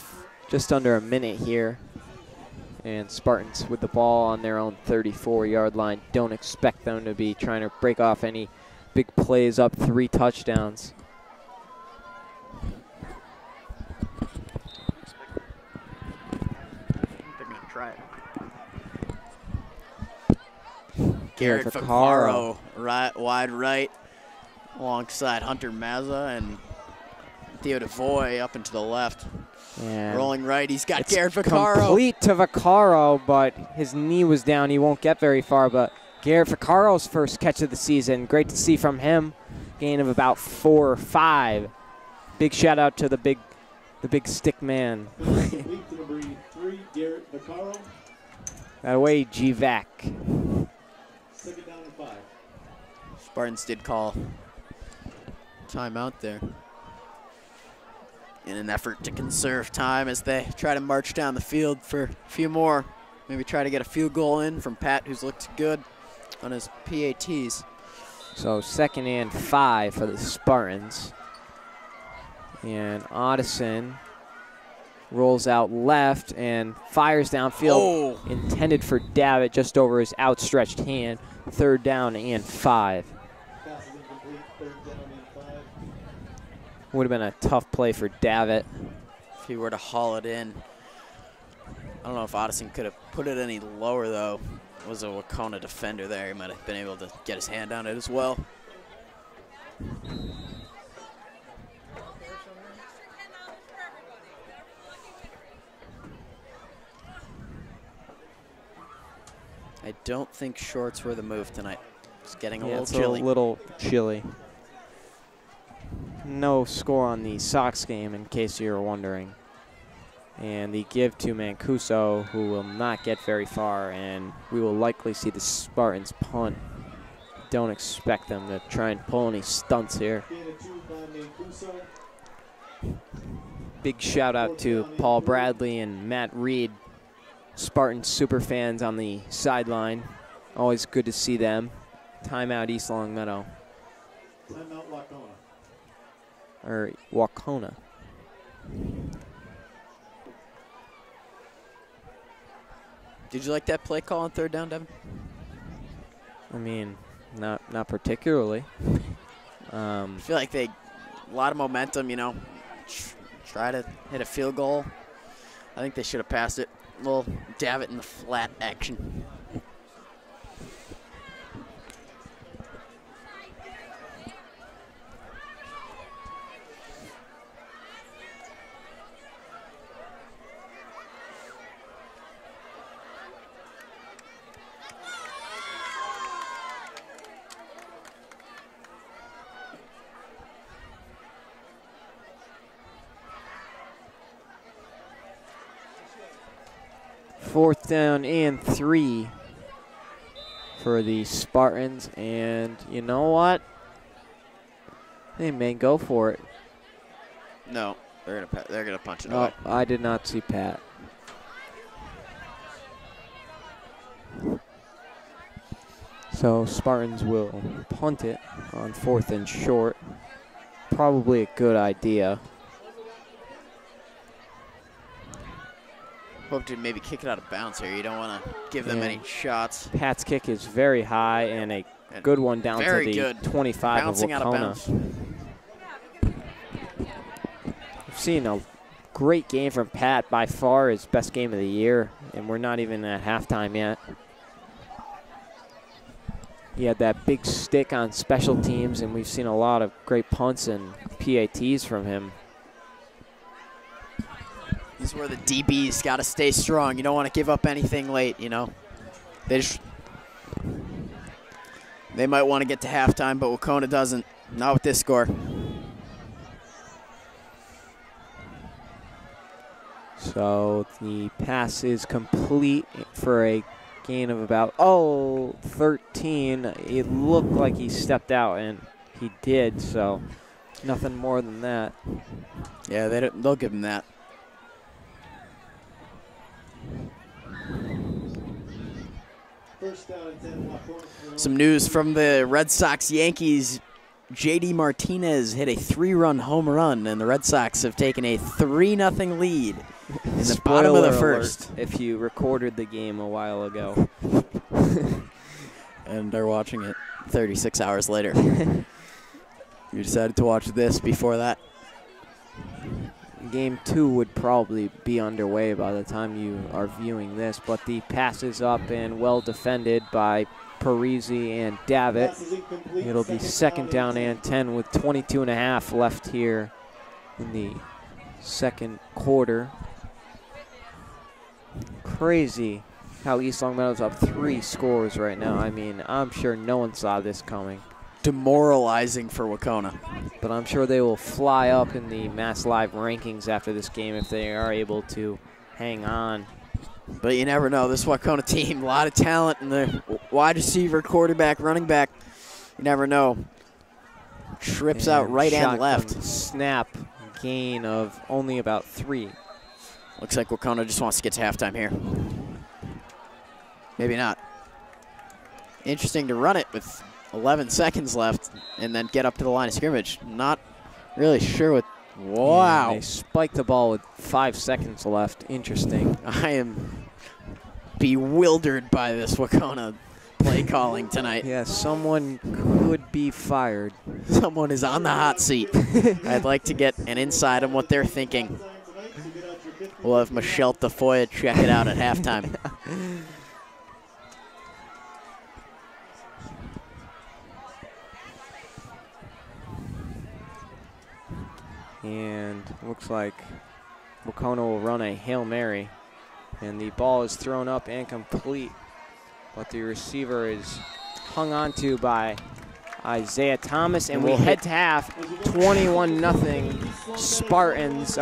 just under a minute here. And Spartans with the ball on their own 34-yard line. Don't expect them to be trying to break off any big plays up 3 touchdowns. They're going to try it. Garrett Garrett Vaccaro. Vaccaro, right, wide right, alongside Hunter Mazza and Theo DeVoy up and to the left. And Rolling right, he's got it's Garrett Vaccaro. complete to Vaccaro, but his knee was down. He won't get very far, but Garrett Vaccaro's first catch of the season. Great to see from him. Gain of about 4 or 5. Big shout out to the big stick man. Complete to number 3, Garrett Vaccaro. That way, GVAC. 2nd down and 5. Spartans did call timeout there in an effort to conserve time as they try to march down the field for a few more. Maybe try to get a field goal in from Pat, who's looked good on his PATs. So 2nd and 5 for the Spartans. And Addison rolls out left and fires downfield. Oh. Intended for Davitt just over his outstretched hand. 3rd down and 5. Pass is incomplete. 3rd down and 5. Would have been a tough play for Davitt. If he were to haul it in. I don't know if Addison could have put it any lower, though. It was a Wahconah defender there. He might have been able to get his hand on it as well. I don't think shorts were the move tonight. It's getting a Yeah, little it's chilly. a little chilly. No score on the Sox game, in case you were wondering. And the give to Mancuso, who will not get very far, and we will likely see the Spartans punt. Don't expect them to try and pull any stunts here. Gain of 2 by Mancuso. Big shout out to Paul Bradley and Matt Reed, Spartan super fans on the sideline. Always good to see them. Timeout East Long Meadow, Timeout Wahconah. or Wahconah. Did you like that play call on 3rd down, Devin? I mean, not particularly. I feel like a lot of momentum, you know, try to hit a field goal. I think they should have passed it. A little Davitt in the flat action. Fourth down and 3 for the Spartans, and you know what? They may go for it. No, they're gonna punch it Oh, away. I did not see Pat. So Spartans will punt it on 4th and short. Probably a good idea. Hope to maybe kick it out of bounds here. You don't want to give them any shots. Pat's kick is very high and a good one down to the good. 25 Bouncing of out of Wahconah. bounds. We've seen a great game from Pat, by far his best game of the year, and we're not even at halftime yet. He had that big stick on special teams, and we've seen a lot of great punts and PATs from him. This is where the DBs got to stay strong. You don't want to give up anything late, you know. They might want to get to halftime, but Wahconah doesn't. Not with this score. So the pass is complete for a gain of about 13. It looked like he stepped out, and he did, so nothing more than that. Yeah, they'll give him that. First down and 10, Wahconah. Some news from the Red Sox-Yankees. J.D. Martinez hit a 3-run home run, and the Red Sox have taken a 3-0 lead in the bottom of the first. If you recorded the game a while ago. And they're watching it 36 hours later. You decided to watch this before that? Game 2 would probably be underway by the time you are viewing this, but the pass is up and well defended by Parisi and Davitt. It'll be second down and 10 with 22.5 left here in the second quarter. Crazy how East Longmeadow's up 3 scores right now. I mean, I'm sure no one saw this coming. Demoralizing for Wahconah. But I'm sure they will fly up in the Mass Live rankings after this game if they are able to hang on. But you never know. This Wahconah team, a lot of talent in the wide receiver, quarterback, running back. You never know. Trips out right and left. Snap, gain of only about 3. Looks like Wahconah just wants to get to halftime here. Maybe not. Interesting to run it with 11 seconds left and then get up to the line of scrimmage. Not really sure what. Wow. And they spiked the ball with 5 seconds left. Interesting. I am bewildered by this Wahconah play calling tonight. Yeah, someone could be fired. Someone is on the hot seat. I'd like to get an insight on what they're thinking. We'll have Michelle Tafoya check it out at halftime. And looks like Wahconah will run a Hail Mary. And the ball is thrown up and complete. But the receiver is hung onto by Isaiah Thomas. And we head to half, 21-0 Spartans.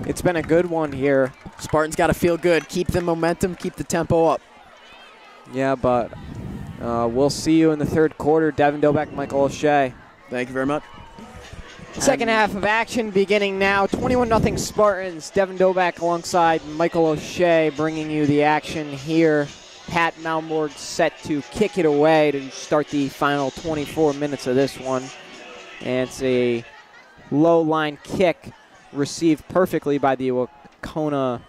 It's been a good one here. Spartans got to feel good. Keep the momentum, keep the tempo up. Yeah, but we'll see you in the third quarter. Devin Doback, Michael O'Shea. Thank you very much. Second half of action beginning now. 21-0 Spartans. Devin Doback alongside Michael O'Shea bringing you the action here. Pat Malmborg set to kick it away to start the final 24 minutes of this one. And it's a low line kick received perfectly by the Wahconah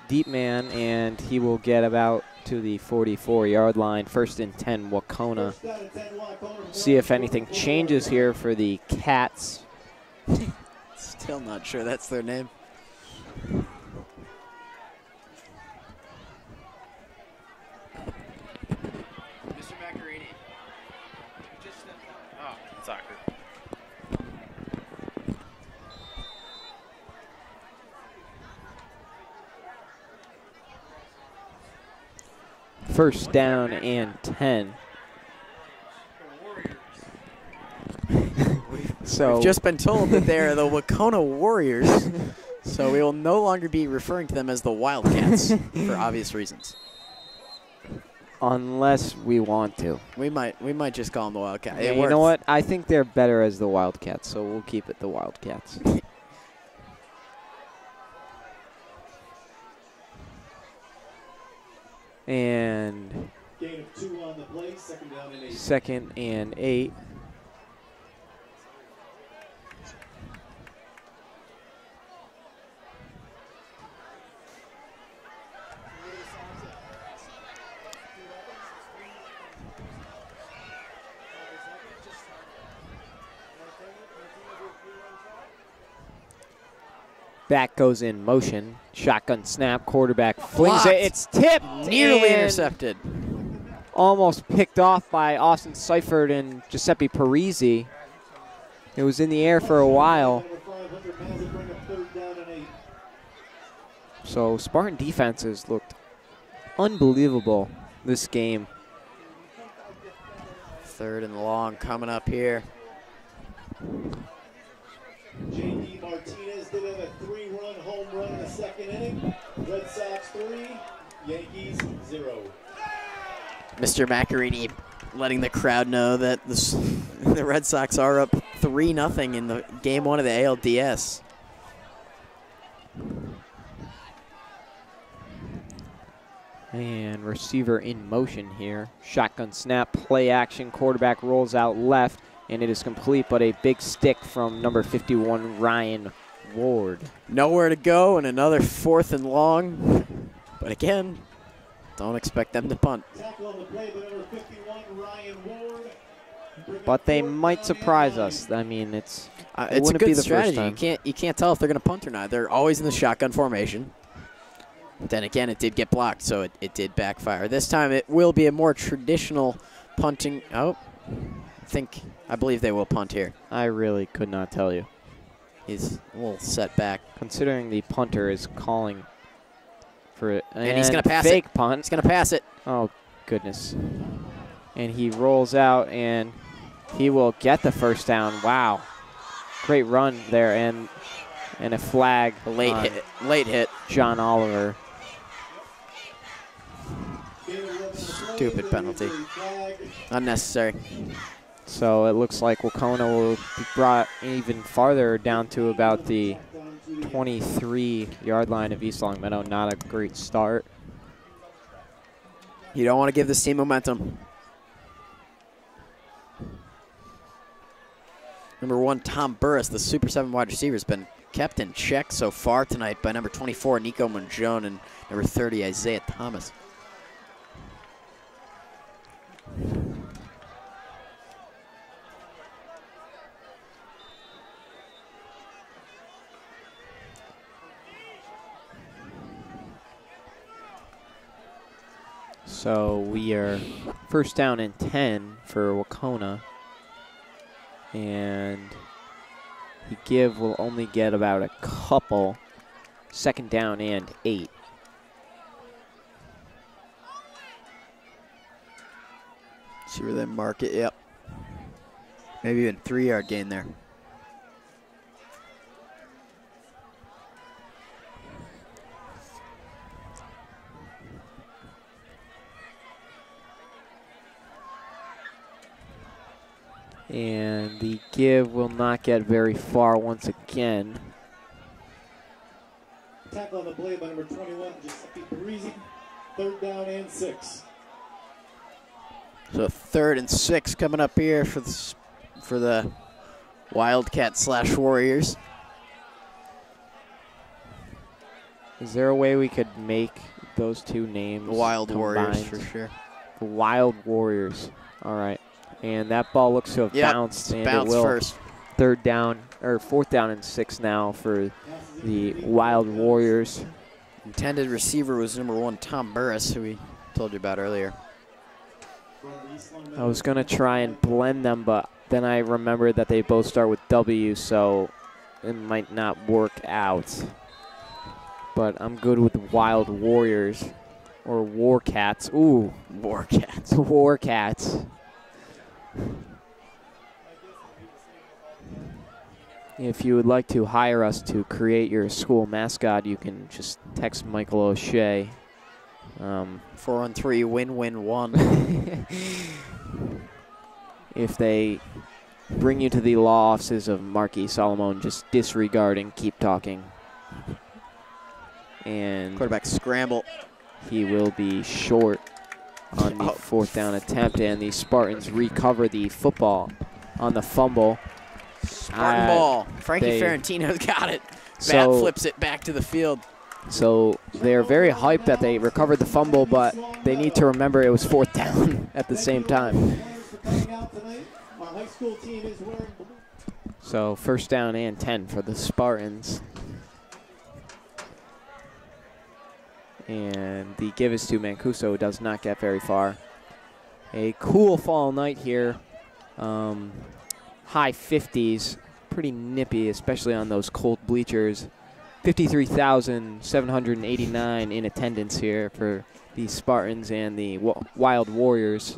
deep man, and he will get about to the 44-yard line. First and 10, Wahconah. See if anything changes here for the Cats. Still not sure that's their name. Mr. Macarini. Oh, soccer. First down and 10. So we've just been told that they're the Wahconah Warriors, so we will no longer be referring to them as the Wildcats for obvious reasons. Unless we want to. We might just call them the Wildcats. Yeah, you know what? I think they're better as the Wildcats, so we'll keep it the Wildcats. And Gain of 2 on the play, 2nd down and 8. 2nd and 8. Back goes in motion. Shotgun snap. Quarterback flings it. It's tipped. Nearly and intercepted. Almost picked off by Austin Seifert and Giuseppe Parisi. It was in the air for a while. So Spartan defenses looked unbelievable this game. 3rd and long coming up here. J.D. Martinez did have a 3-run home run in the 2nd inning. Red Sox 3, Yankees 0. Mr. Macarini letting the crowd know that the Red Sox are up 3-0 in the game 1 of the ALDS. And receiver in motion here. Shotgun snap, play action, quarterback rolls out left, and it is complete, but a big stick from number 51, Ryan Ward. Nowhere to go, and another 4th and long. But again, don't expect them to punt. Tackle on the play by number 51, Ryan Ward. But they might surprise us. I mean, it's a wouldn't be good the strategy. first time. You can't tell if they're going to punt or not. They're always in the shotgun formation. Then again, it did get blocked, so it did backfire. This time, it will be a more traditional punting. Oh, I believe they will punt here. I really could not tell you. He's a little set back. Considering the punter is calling for it. And he's going to pass fake it. punt. He's going to pass it. Oh, goodness. And he rolls out, and he will get the first down. Wow. Great run there, and a flag. Late hit. John Oliver. Stupid penalty. Unnecessary. So it looks like Wahconah will be brought even farther down to about the 23-yard line of East Longmeadow. Not a great start. You don't want to give this team momentum. Number 1, Tom Burris, the Super 7 wide receiver, has been kept in check so far tonight by number 24, Nico Monjone, and number 30, Isaiah Thomas. So we are first down and 10 for Wahconah. And will only get about a couple. 2nd down and 8. See where they mark it, yep. Maybe even 3-yard gain there. And the give will not get very far once again. Tackle on the play by number 21, Giuseppe Parisi. 3rd down and 6. So 3rd and 6 coming up here for the Wildcat / Warriors. Is there a way we could make those two names Wild combined? Warriors for sure. The Wild Warriors. All right. And that ball looks to have bounced. And bounce it will. first. 4th down and 6 now for the Wild Warriors. Intended receiver was number 1, Tom Burris, who we told you about earlier. I was going to try and blend them, but then I remembered that they both start with W, so it might not work out. But I'm good with Wild Warriors or War Cats. Ooh, War Cats. War Cats. If you would like to hire us to create your school mascot, you can just text Michael O'Shea 4-on-3 win-win-1. If they bring you to the law offices of Marquis Solomon, just disregard and keep talking. And Quarterback scramble. he will be short on the 4th down attempt, and the Spartans recover the football on the fumble. Spartan ball. Frankie Ferrantino's got it. Bat flips it back to the field. So they're very hyped that they recovered the fumble, but they need to remember it was 4th down at the same time. So 1st down and 10 for the Spartans. And the give is to Mancuso, who does not get very far. A cool fall night here. High 50s, pretty nippy, especially on those cold bleachers. 53,789 in attendance here for the Spartans and the Wild Warriors.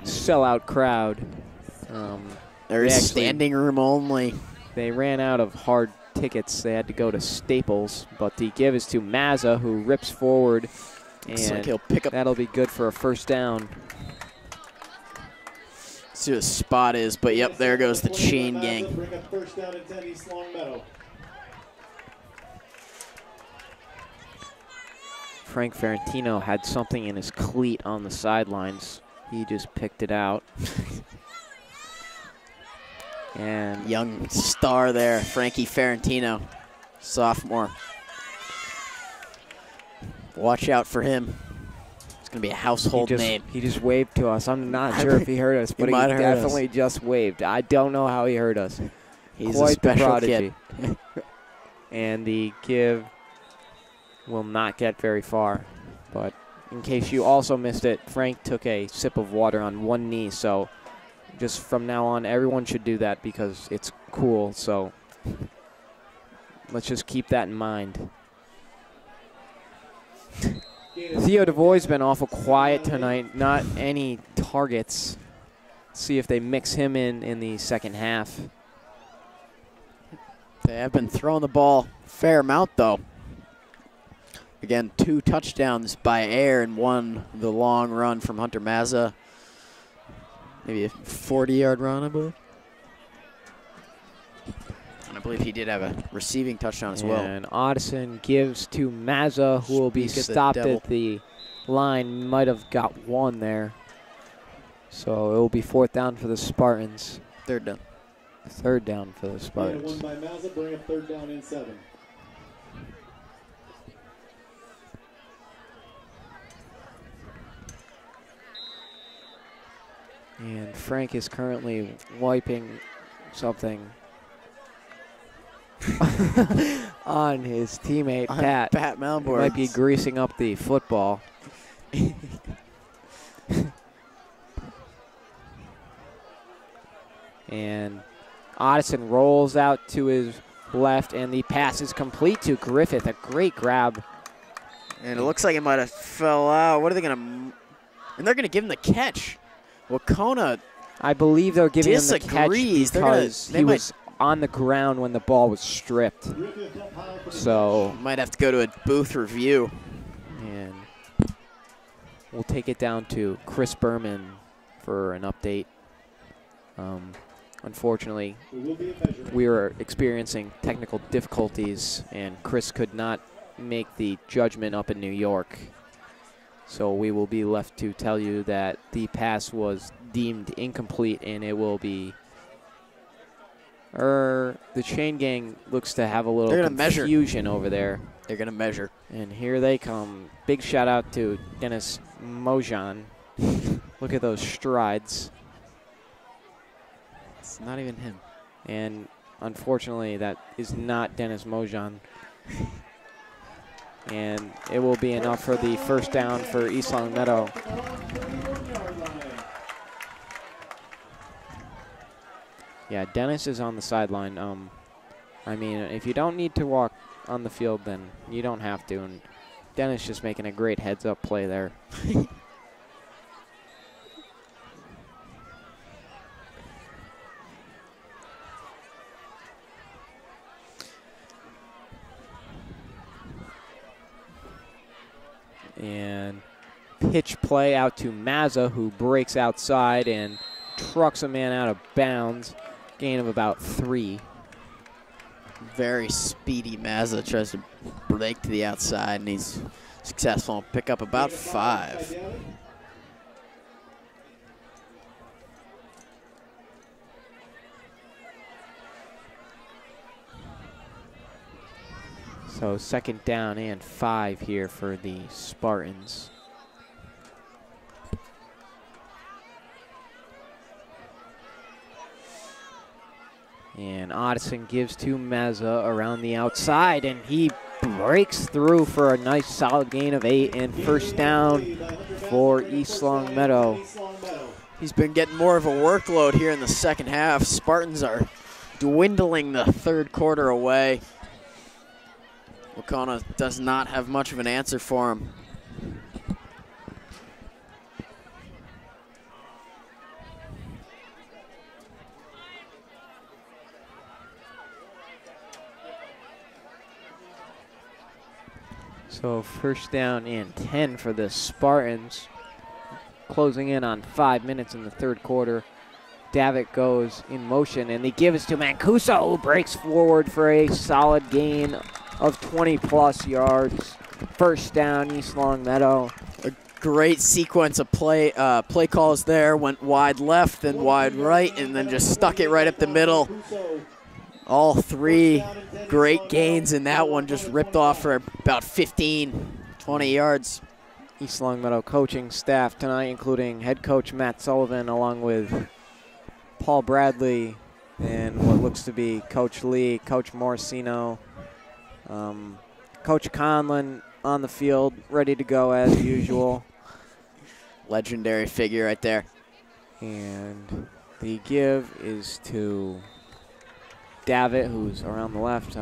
Sellout crowd. There's standing room only. They ran out of hard tickets. They had to go to Staples, but the give is to Mazza, who rips forward, and like he'll pick up. That'll be good for a 1st down. See what the spot is, but yep, there goes the chain gang. Bring up 1st down and 10 East Longmeadow. Frank Ferrantino had something in his cleat on the sidelines. He just picked it out. And young star there, Frankie Ferrantino, sophomore. Watch out for him. It's going to be a household name. He just waved to us. I'm not sure if he heard us, but he definitely just waved. I don't know how he heard us. He's quite a special the prodigy. kid. And the give will not get very far. But in case you also missed it, Frank took a sip of water on one knee, so just from now on, everyone should do that because it's cool. So let's just keep that in mind. Theo DeVoy's been awful quiet tonight. Not any targets. See if they mix him in the 2nd half. They have been throwing the ball a fair amount, though. Again, 2 touchdowns by air and 1 the long run from Hunter Mazza. Maybe a 40-yard run, I believe. And I believe he did have a receiving touchdown as well. And Addison gives to Mazza, who will be stopped at the line. Might have got 1 there. So it will be 4th down for the Spartans. 3rd down. 3rd down for the Spartans. And 1 by Mazza, bring up 3rd down and 7. And Frank is currently wiping something on his teammate, Pat. Pat Malborn. Might be greasing up the football. And Addison rolls out to his left, and the pass is complete to Griffith. A great grab. And it looks like it might have fell out. What are they going to... And they're going to give him the catch. Wahconah, I believe they're giving him the catch disagrees. because he was on the ground when the ball was stripped. So might have to go to a booth review. And we'll take it down to Chris Berman for an update. Unfortunately, we were experiencing technical difficulties, and Chris could not make the judgment up in New York. So we will be left to tell you that the pass was deemed incomplete, and it will be... the chain gang looks to have a little confusion over there. They're going to measure. And here they come. Big shout out to Dennis Mojan. Look at those strides. It's not even him. And unfortunately, that is not Dennis Mojan. And it will be enough for the 1st down for East Longmeadow. Yeah, Dennis is on the sideline. I mean, if you don't need to walk on the field, then you don't have to. And Dennis just making a great heads-up play there. And pitch play out to Mazza, who breaks outside and trucks a man out of bounds. Gain of about 3. Very speedy Mazza tries to break to the outside, and he's successful and pick up about 5. So 2nd down and 5 here for the Spartans. And Otteson gives to Mazza around the outside, and he breaks through for a nice solid gain of 8 and 1st down for East Longmeadow. He's been getting more of a workload here in the 2nd half. Spartans are dwindling the 3rd quarter away. Wahconah does not have much of an answer for him. So 1st down and 10 for the Spartans. Closing in on 5 minutes in the 3rd quarter. Davitt goes in motion, and he gives to Mancuso, who breaks forward for a solid gain of 20-plus yards. 1st down, East Longmeadow. A great sequence of play calls there. Went wide left, then wide right, and then just stuck it right up the middle. All 3 great gains, and that one just ripped off for about 15, 20 yards. East Longmeadow coaching staff tonight, including head coach Matt Sullivan, along with Paul Bradley and what looks to be Coach Lee, Coach Morosino, Coach Conlon on the field, ready to go as usual. Legendary figure right there. And the give is to Davitt, who's around the left.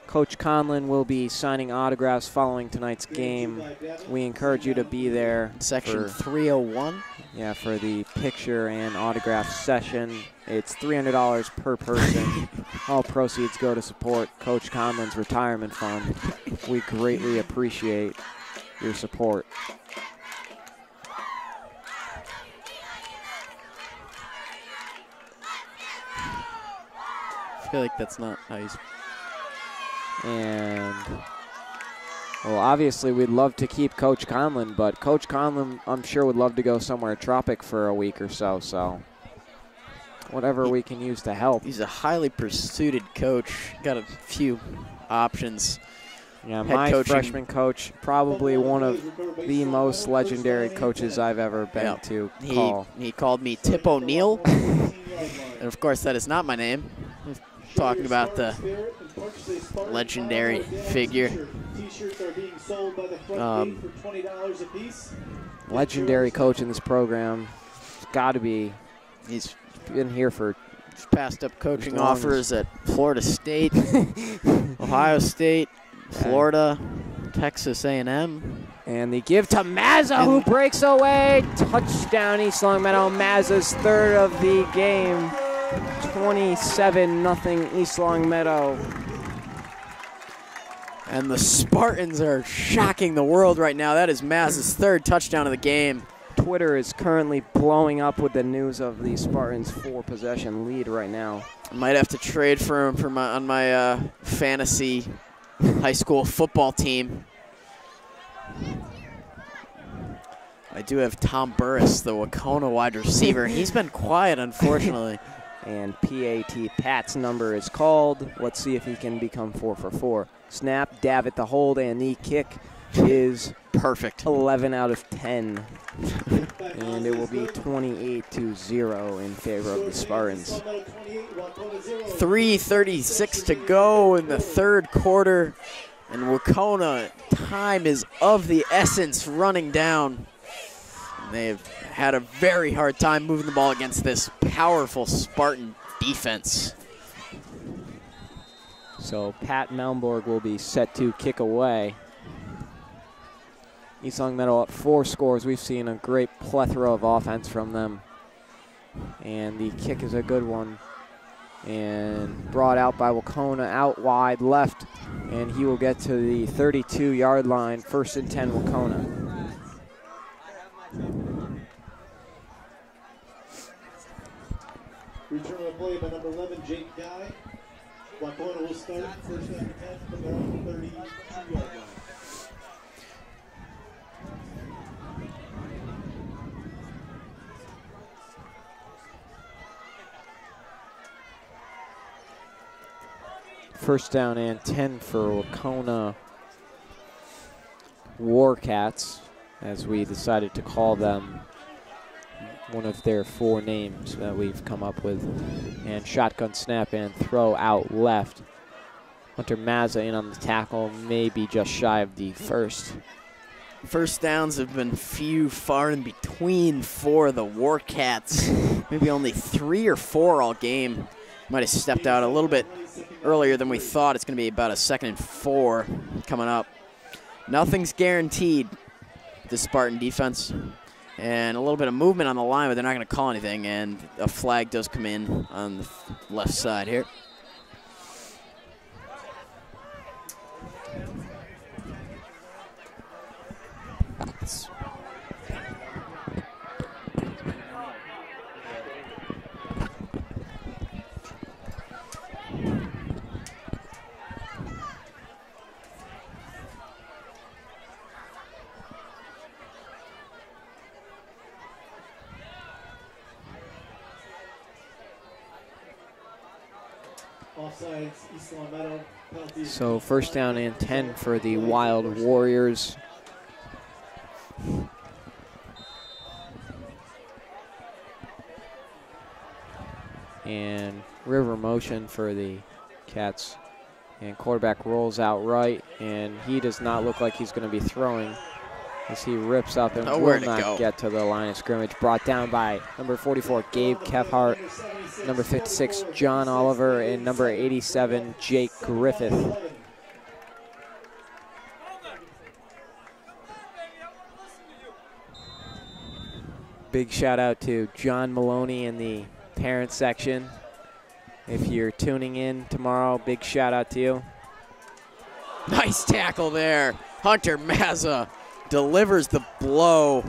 Coach Conlon will be signing autographs following tonight's game. We encourage you to be there. Section 301. Yeah, for the picture and autograph session. It's $300 per person. All proceeds go to support Coach Conlon's retirement fund. We greatly appreciate your support. I feel like that's not how he's... And, well, obviously we'd love to keep Coach Conlon, but Coach Conlon, I'm sure, would love to go somewhere tropic for a week or so, so whatever we can use to help. He's a highly pursued coach. Got a few options. Yeah, my freshman coach, probably one of the most legendary coaches I've ever been to call. He called me Tip O'Neill, and of course that is not my name. Talking about the legendary figure. Legendary coach in this program. It's got to be. He's been here for. He's passed up coaching offers at Florida State, Ohio State, Florida, Texas A&M. And the give to Mazza, who breaks away. Touchdown, East Longmeadow. Mazza's 3rd of the game. 27-0 East Longmeadow. And the Spartans are shocking the world right now. That is Mazza's 3rd touchdown of the game. Twitter is currently blowing up with the news of the Spartans' 4-possession lead right now. I might have to trade for him on my fantasy high school football team. I do have Tom Burris, the Wahconah wide receiver. He's been quiet, unfortunately. And Pat's number is called. Let's see if he can become 4 for 4. Snap, Davitt the hold, and the kick is perfect. 11 out of 10. And it will be 28-0 in favor of the Spartans. 3:36 to go in the 3rd quarter. And Wahconah, time is of the essence running down. And they've had a very hard time moving the ball against this powerful Spartan defense. So Pat Malmborg will be set to kick away. East Longmeadow up 4 scores. We've seen a great plethora of offense from them. And the kick is a good one. and brought out by Wahconah out wide left, and he will get to the 32-yard line, 1st and 10 Wahconah. Return of play by number 11, Jake Guy. Wahconah will start 1st and 10 from their own 32-yard line. First down and 10 for Wahconah Warcats, as we decided to call them one of their 4 names that we've come up with. And shotgun snap and throw out left. Hunter Mazza in on the tackle, maybe just shy of the first. First downs have been few, far in between for the Warcats. Maybe only 3 or 4 all game. Might have stepped out a little bit earlier than we thought. It's going to be about a 2nd and 4 coming up. Nothing's guaranteed, this Spartan defense. And a little bit of movement on the line, but they're not going to call anything. And a flag does come in on the left side here. So first down and 10 for the Wild Warriors. And river motion for the Cats. And quarterback rolls out right, and he does not look like he's going to be throwing as he rips up and will not get to the line of scrimmage. Brought down by number 44, Gabe Kefhart, number 56, John Oliver, and number 87, Jake Griffith. Big shout out to John Maloney in the parent section. If you're tuning in tomorrow, big shout out to you. Nice tackle there. Hunter Mazza delivers the blow.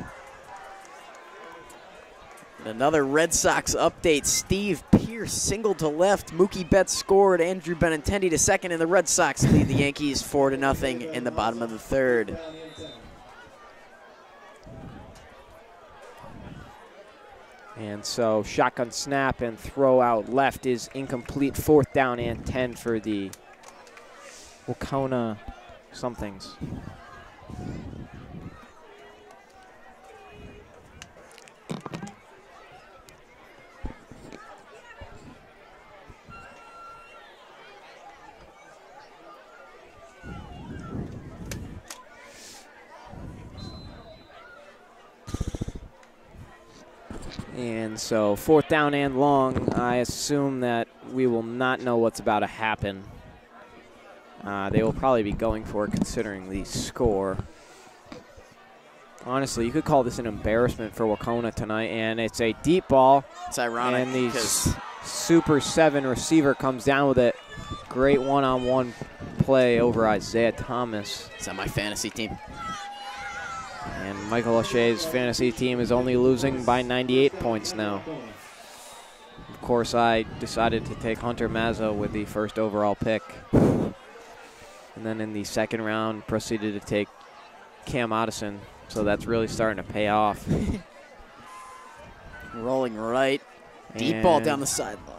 And another Red Sox update. Steve Pierce singled to left. Mookie Betts scored. Andrew Benintendi to second, and the Red Sox lead the Yankees 4-0 in the bottom of the 3rd. And so shotgun snap and throw out left is incomplete. 4th down and 10 for the Wahconah somethings. And so 4th down and long. I assume that we will not know what's about to happen. They will probably be going for it considering the score. Honestly, you could call this an embarrassment for Wahconah tonight, and it's a deep ball. It's ironic. And the Super 7 receiver comes down with it. Great one-on-one play over Isaiah Thomas. It's on my fantasy team. And Michael O'Shea's fantasy team is only losing by 98 points now. Of course, I decided to take Hunter Mazza with the 1st overall pick. And then in the 2nd round, proceeded to take Cam Addison. So that's really starting to pay off. Rolling right. Deep ball down the sideline.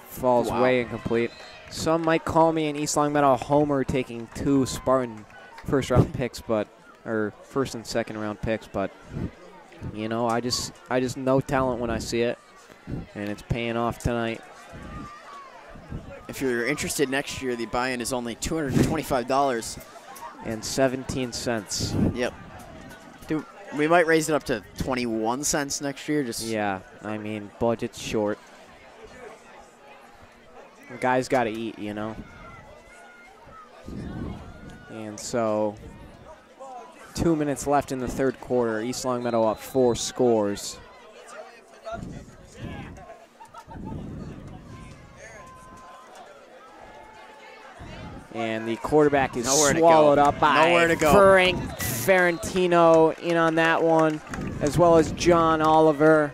Falls way incomplete. Some might call me an East Long Meadow homer taking 2 Spartan 1st round picks, but or 1st and 2nd round picks, but you know, I just know talent when I see it, and it's paying off tonight. If you're interested next year, the buy-in is only $225 and 17 cents. Yep. Dude, we might raise it up to 21 cents next year. Just yeah, I mean, budget's short. The guys got to eat, you know. And so 2 minutes left in the 3rd quarter. East Long Meadow up 4 scores. And the quarterback is Nowhere to swallowed go. up by Nowhere to go. Frank Ferrantino in on that one, as well as John Oliver.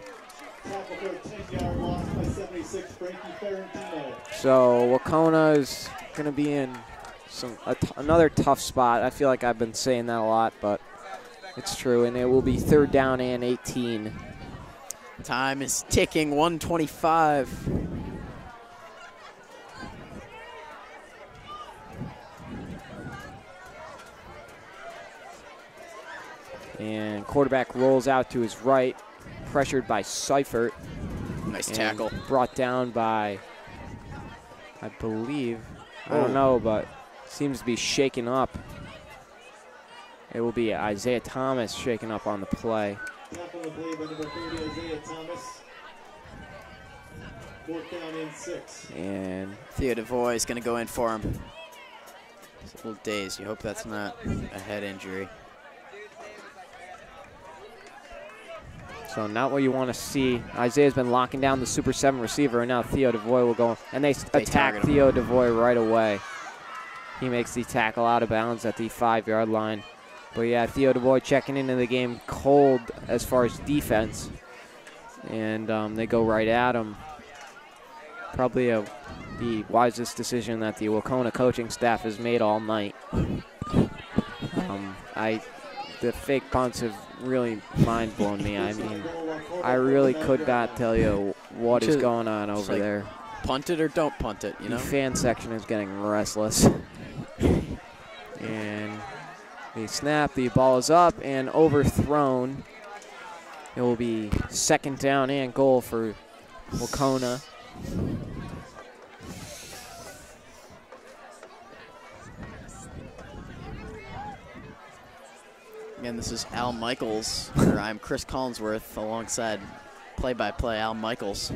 Tackle for a 10-yard loss by 76, Frankie Ferrantino. So Wahconah is going to be in another tough spot. I feel like I've been saying that a lot, but it's true. And it will be 3rd down and 18. Time is ticking, 1:25. And quarterback rolls out to his right, pressured by Seifert. Nice and tackle. Brought down by, I believe, I don't know, but seems to be shaken up. It will be Isaiah Thomas shaken up on the play. Tackle the play by number 30, Isaiah Thomas. 4th down and 6. And Theo DeVoy is going to go in for him. He's a little dazed. You hope that's not a head injury. so not what you want to see. Isaiah's been locking down the Super 7 receiver, and now Theo DeVoy will go. And they attack Theo DeVoy right away. He makes the tackle out of bounds at the 5-yard line. But yeah, Theo DeVoy checking into the game cold as far as defense. And they go right at him. Probably the wisest decision that the Wahconah coaching staff has made all night. The fake punts have really mind-blown me. I mean, I really could not tell you what is going on over like, there. Punt it or don't punt it, you know? The fan section is getting restless. And the snap, the ball is up and overthrown. It will be 2nd down and goal for Wahconah. Again, this is Al Michaels, or I'm Chris Collinsworth alongside play-by-play Al Michaels.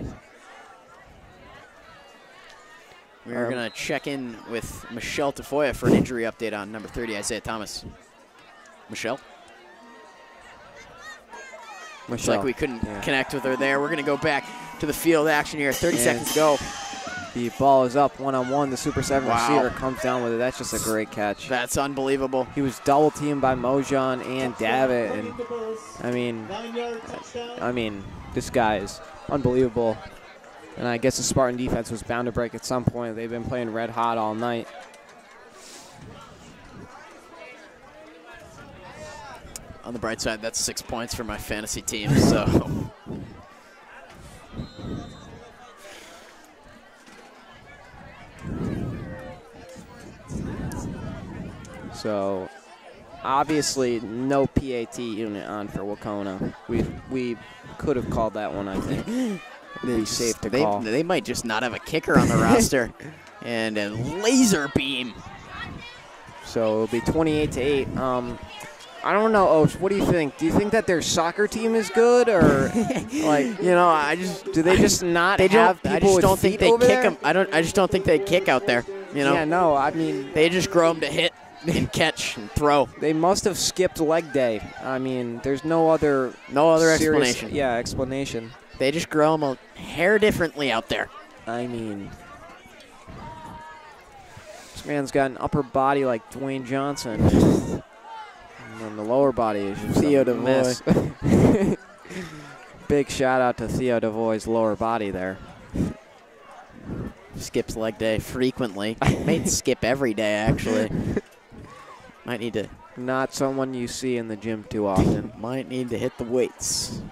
We're going to check in with Michelle Tafoya for an injury update on number 30, Isaiah Thomas. Michelle? Looks like we couldn't connect with her there. We're going to go back to the field action here. 30 seconds to go. The ball is up one-on-one. The Super 7 receiver comes down with it. That's just a great catch. That's unbelievable. He was double-teamed by Mojan and Davitt. And I mean, this guy is unbelievable. And I guess the Spartan defense was bound to break at some point. They've been playing red hot all night. On the bright side, that's 6 points for my fantasy team. So. So, obviously, no PAT unit on for Wahconah. We could have called that one, I think. It'd be safe to call. They might just not have a kicker on the roster. And a laser beam. So, it'll be 28-8. I don't know, Osh, what do you think? Do you think that their soccer team is good, or like, you know, do they just not have people I just with don't feet think they over kick there? them. I just don't think they kick out there. You know. Yeah, no, I mean, they just grow them to hit and catch and throw. They must have skipped leg day. I mean, there's no other explanation. Yeah, explanation. They just grow them a hair differently out there. I mean, this man's got an upper body like Dwayne Johnson. And the lower body is just Theo DeVoy. Big shout out to Theo DeVoy's lower body there. Skips leg day frequently. May skip every day, actually. Might need to. Not someone you see in the gym too often. Might need to hit the weights.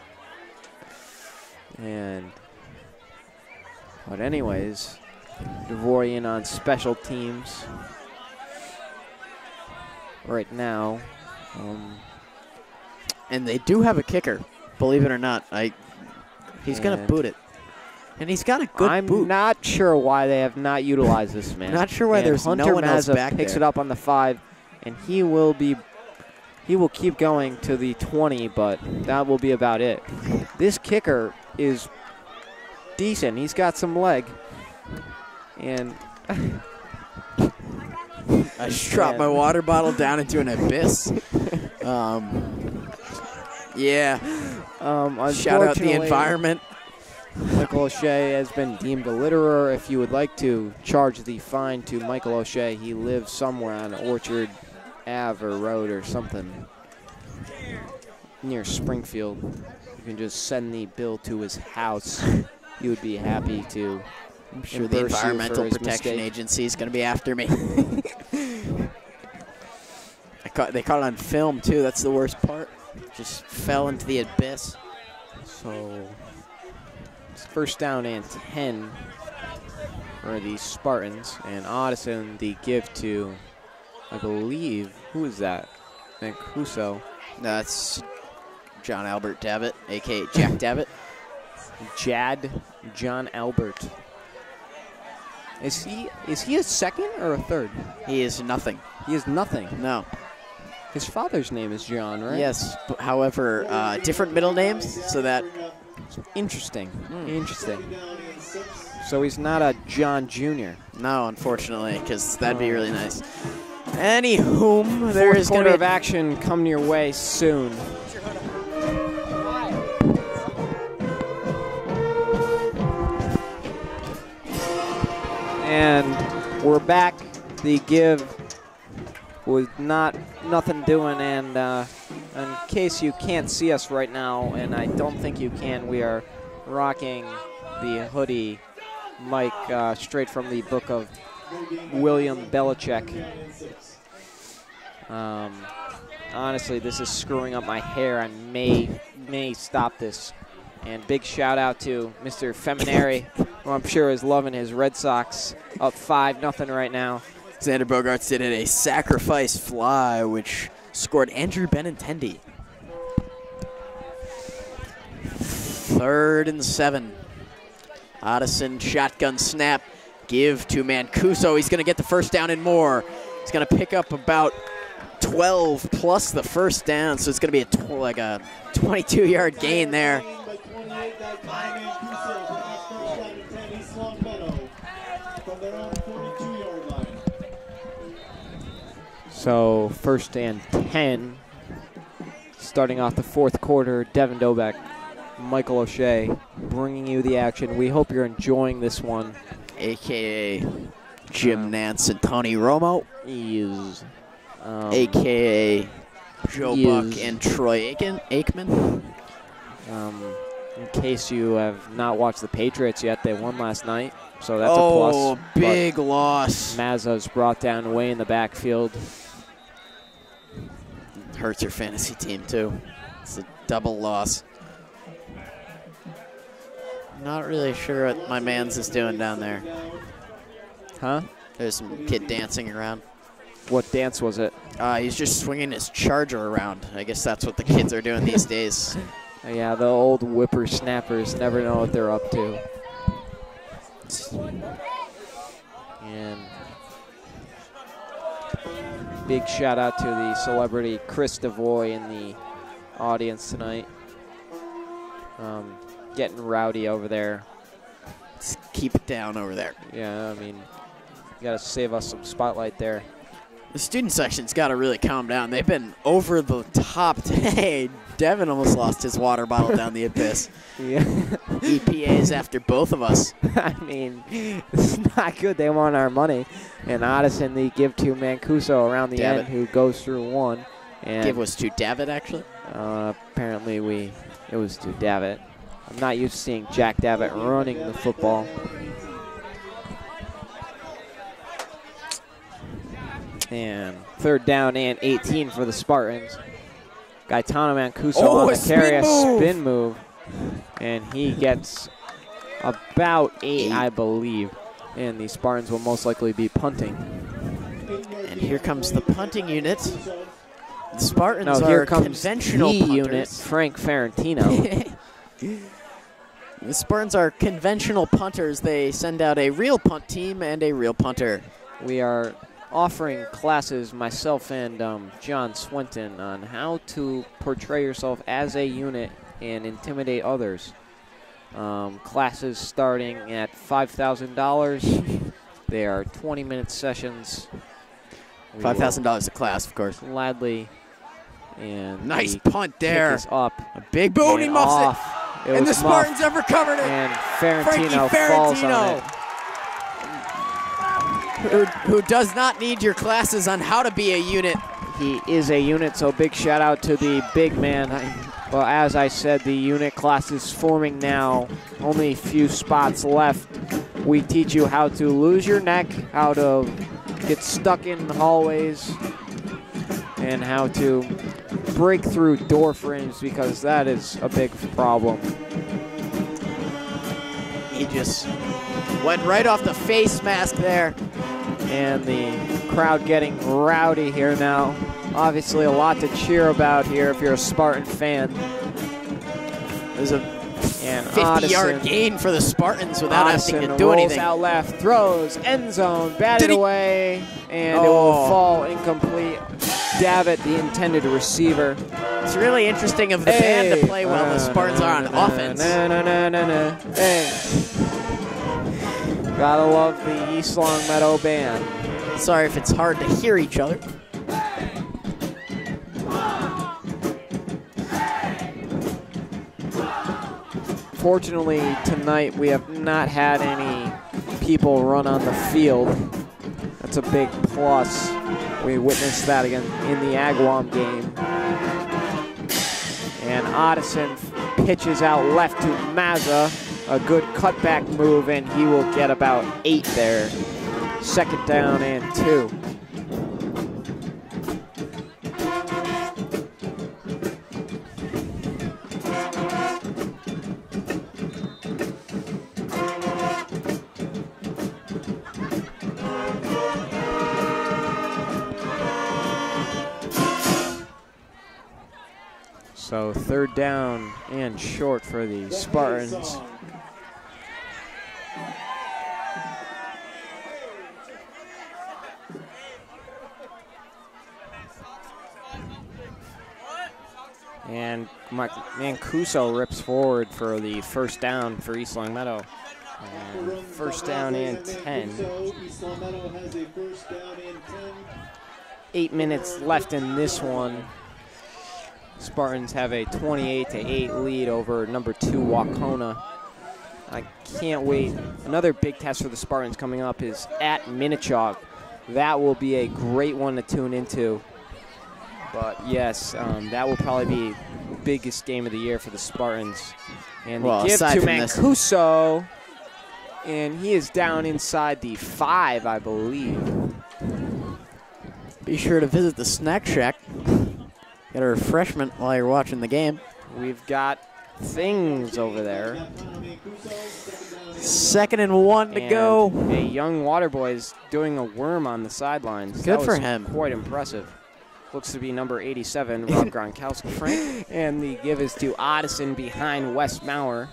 But anyways, DeVoy in on special teams right now. And they do have a kicker, believe it or not. He's going to boot it. And he's got a good boot. I'm not sure why they have not utilized this man. Not sure why there's Hunter no one else Mazza back picks there. it up on the 5, and he will keep going to the 20, but that will be about it. This kicker is decent. He's got some leg. And I just dropped my water bottle down into an abyss. Yeah. Shout out the environment. Michael O'Shea has been deemed a litterer. If you would like to charge the fine to Michael O'Shea, he lives somewhere on Orchard Ave or Road or something near Springfield. You can just send the bill to his house. He would be happy to. I'm sure the Environmental Protection Agency is going to be after me. They caught it on film, too. That's the worst part. Just fell into the abyss. So it's first down and 10 for the Spartans. And Addison, the give to, I believe, who is that? Mancuso. That's John Albert Davitt, a.k.a. Jack Davitt. John Albert. Is he a second or a third? He is nothing. He is nothing. No. His father's name is John, right? Yes, but however, different middle names, so that... Interesting. Interesting. So he's not a John Jr. No, unfortunately, because that'd be really nice. Anywho, there is going to be of action coming your way soon. And we're back. The give was nothing doing, and in case you can't see us right now, and I don't think you can, we are rocking the hoodie mic straight from the book of William Belichick. Honestly, this is screwing up my hair. I may stop this. And big shout out to Mr. Feminari, who I'm sure is loving his Red Sox up 5-0 right now. Xander Bogaerts did it a sacrifice fly, which scored Andrew Benintendi. 3rd and 7. Addison shotgun snap. Give to Mancuso. He's going to get the first down and more. He's going to pick up about 12 plus the first down, so it's going to be like a 22-yard gain there. So first and 10, starting off the fourth quarter. Devin Dobek, Michael O'Shea bringing you the action. We hope you're enjoying this one. A.K.A. Jim Nance and Tony Romo. Is A.K.A. Joe Buck and Troy Aikman. In case you have not watched the Patriots yet, they won last night, so that's a plus. Oh, big loss. Mazza's brought down way in the backfield. Hurts your fantasy team, too. It's a double loss. Not really sure what my man's is doing down there. Huh? There's some kid dancing around. What dance was it? He's just swinging his charger around. I guess that's what the kids are doing these days. Yeah, the old whippersnappers never know what they're up to. And big shout out to the celebrity Chris Devoy in the audience tonight. Getting rowdy over there. Just keep it down over there. Yeah, I mean, you got to save us some spotlight there. The student section's got to really calm down. They've been over the top today. Devin almost lost his water bottle down the abyss. Yeah. EPA's after both of us. I mean, it's not good. They want our money. And Addison, the give to Mancuso around the end, who goes through one. And give was to Davitt, actually? Apparently it was to Davitt. I'm not used to seeing Jack Davitt running the football. And third down and 18 for the Spartans. Gaetano Mancuso on the carry, a spin move. And he gets about 8, I believe. And the Spartans will most likely be punting. And here comes the punting unit. The Spartans here are comes conventional the punters. unit, Frank Ferentino. The Spartans are conventional punters. They send out a real punt team and a real punter. We are offering classes, myself and John Swinton, on how to portray yourself as a unit and intimidate others. Classes starting at $5,000. They are 20-minute sessions. $5,000 a class, of course. Gladly. And nice punt there. Is up. A big booty muffs it. And the Spartans have recovered it. And Ferrantino falls on it. Who does not need your classes on how to be a unit. He is a unit, so big shout out to the big man. Well, as I said, the unit class is forming now. Only a few spots left. We teach you how to lose your neck, how to get stuck in hallways, and how to break through door frames, because that is a big problem. He just went right off the face mask there. And the crowd getting rowdy here now. Obviously a lot to cheer about here if you're a Spartan fan. There's a 50-yard gain for the Spartans without having to do anything. Rolls out left, throws, end zone, batted away, and it will fall incomplete. Davitt, the intended receiver. It's really interesting of the band to play while the Spartans are on offense. Hey. Gotta love the East Longmeadow band. Sorry if it's hard to hear each other. Fortunately, tonight we have not had any people run on the field. That's a big plus. We witnessed that again in the Agawam game. And Otteson pitches out left to Mazza. A good cutback move, and he will get about 8 there. 2nd down and 2. So 3rd down and short for the Spartans. And Mancuso rips forward for the 1st down for East Longmeadow. 1st down and 10. 8 minutes left in this one. Spartans have a 28-8 lead over number 2 Wahconah. I can't wait. Another big test for the Spartans coming up is at Minnechaug. That will be a great one to tune into. But yes, that will probably be the biggest game of the year for the Spartans. And they give to Mancuso, and he is down inside the 5, I believe. Be sure to visit the Snack Shack. Get a refreshment while you're watching the game. We've got things over there. 2nd and 1 to go. A young water boy is doing a worm on the sidelines. Good for him. Quite impressive. Looks to be number 87, Rob Gronkowski. And the give is to Otteson behind Wes Maurer.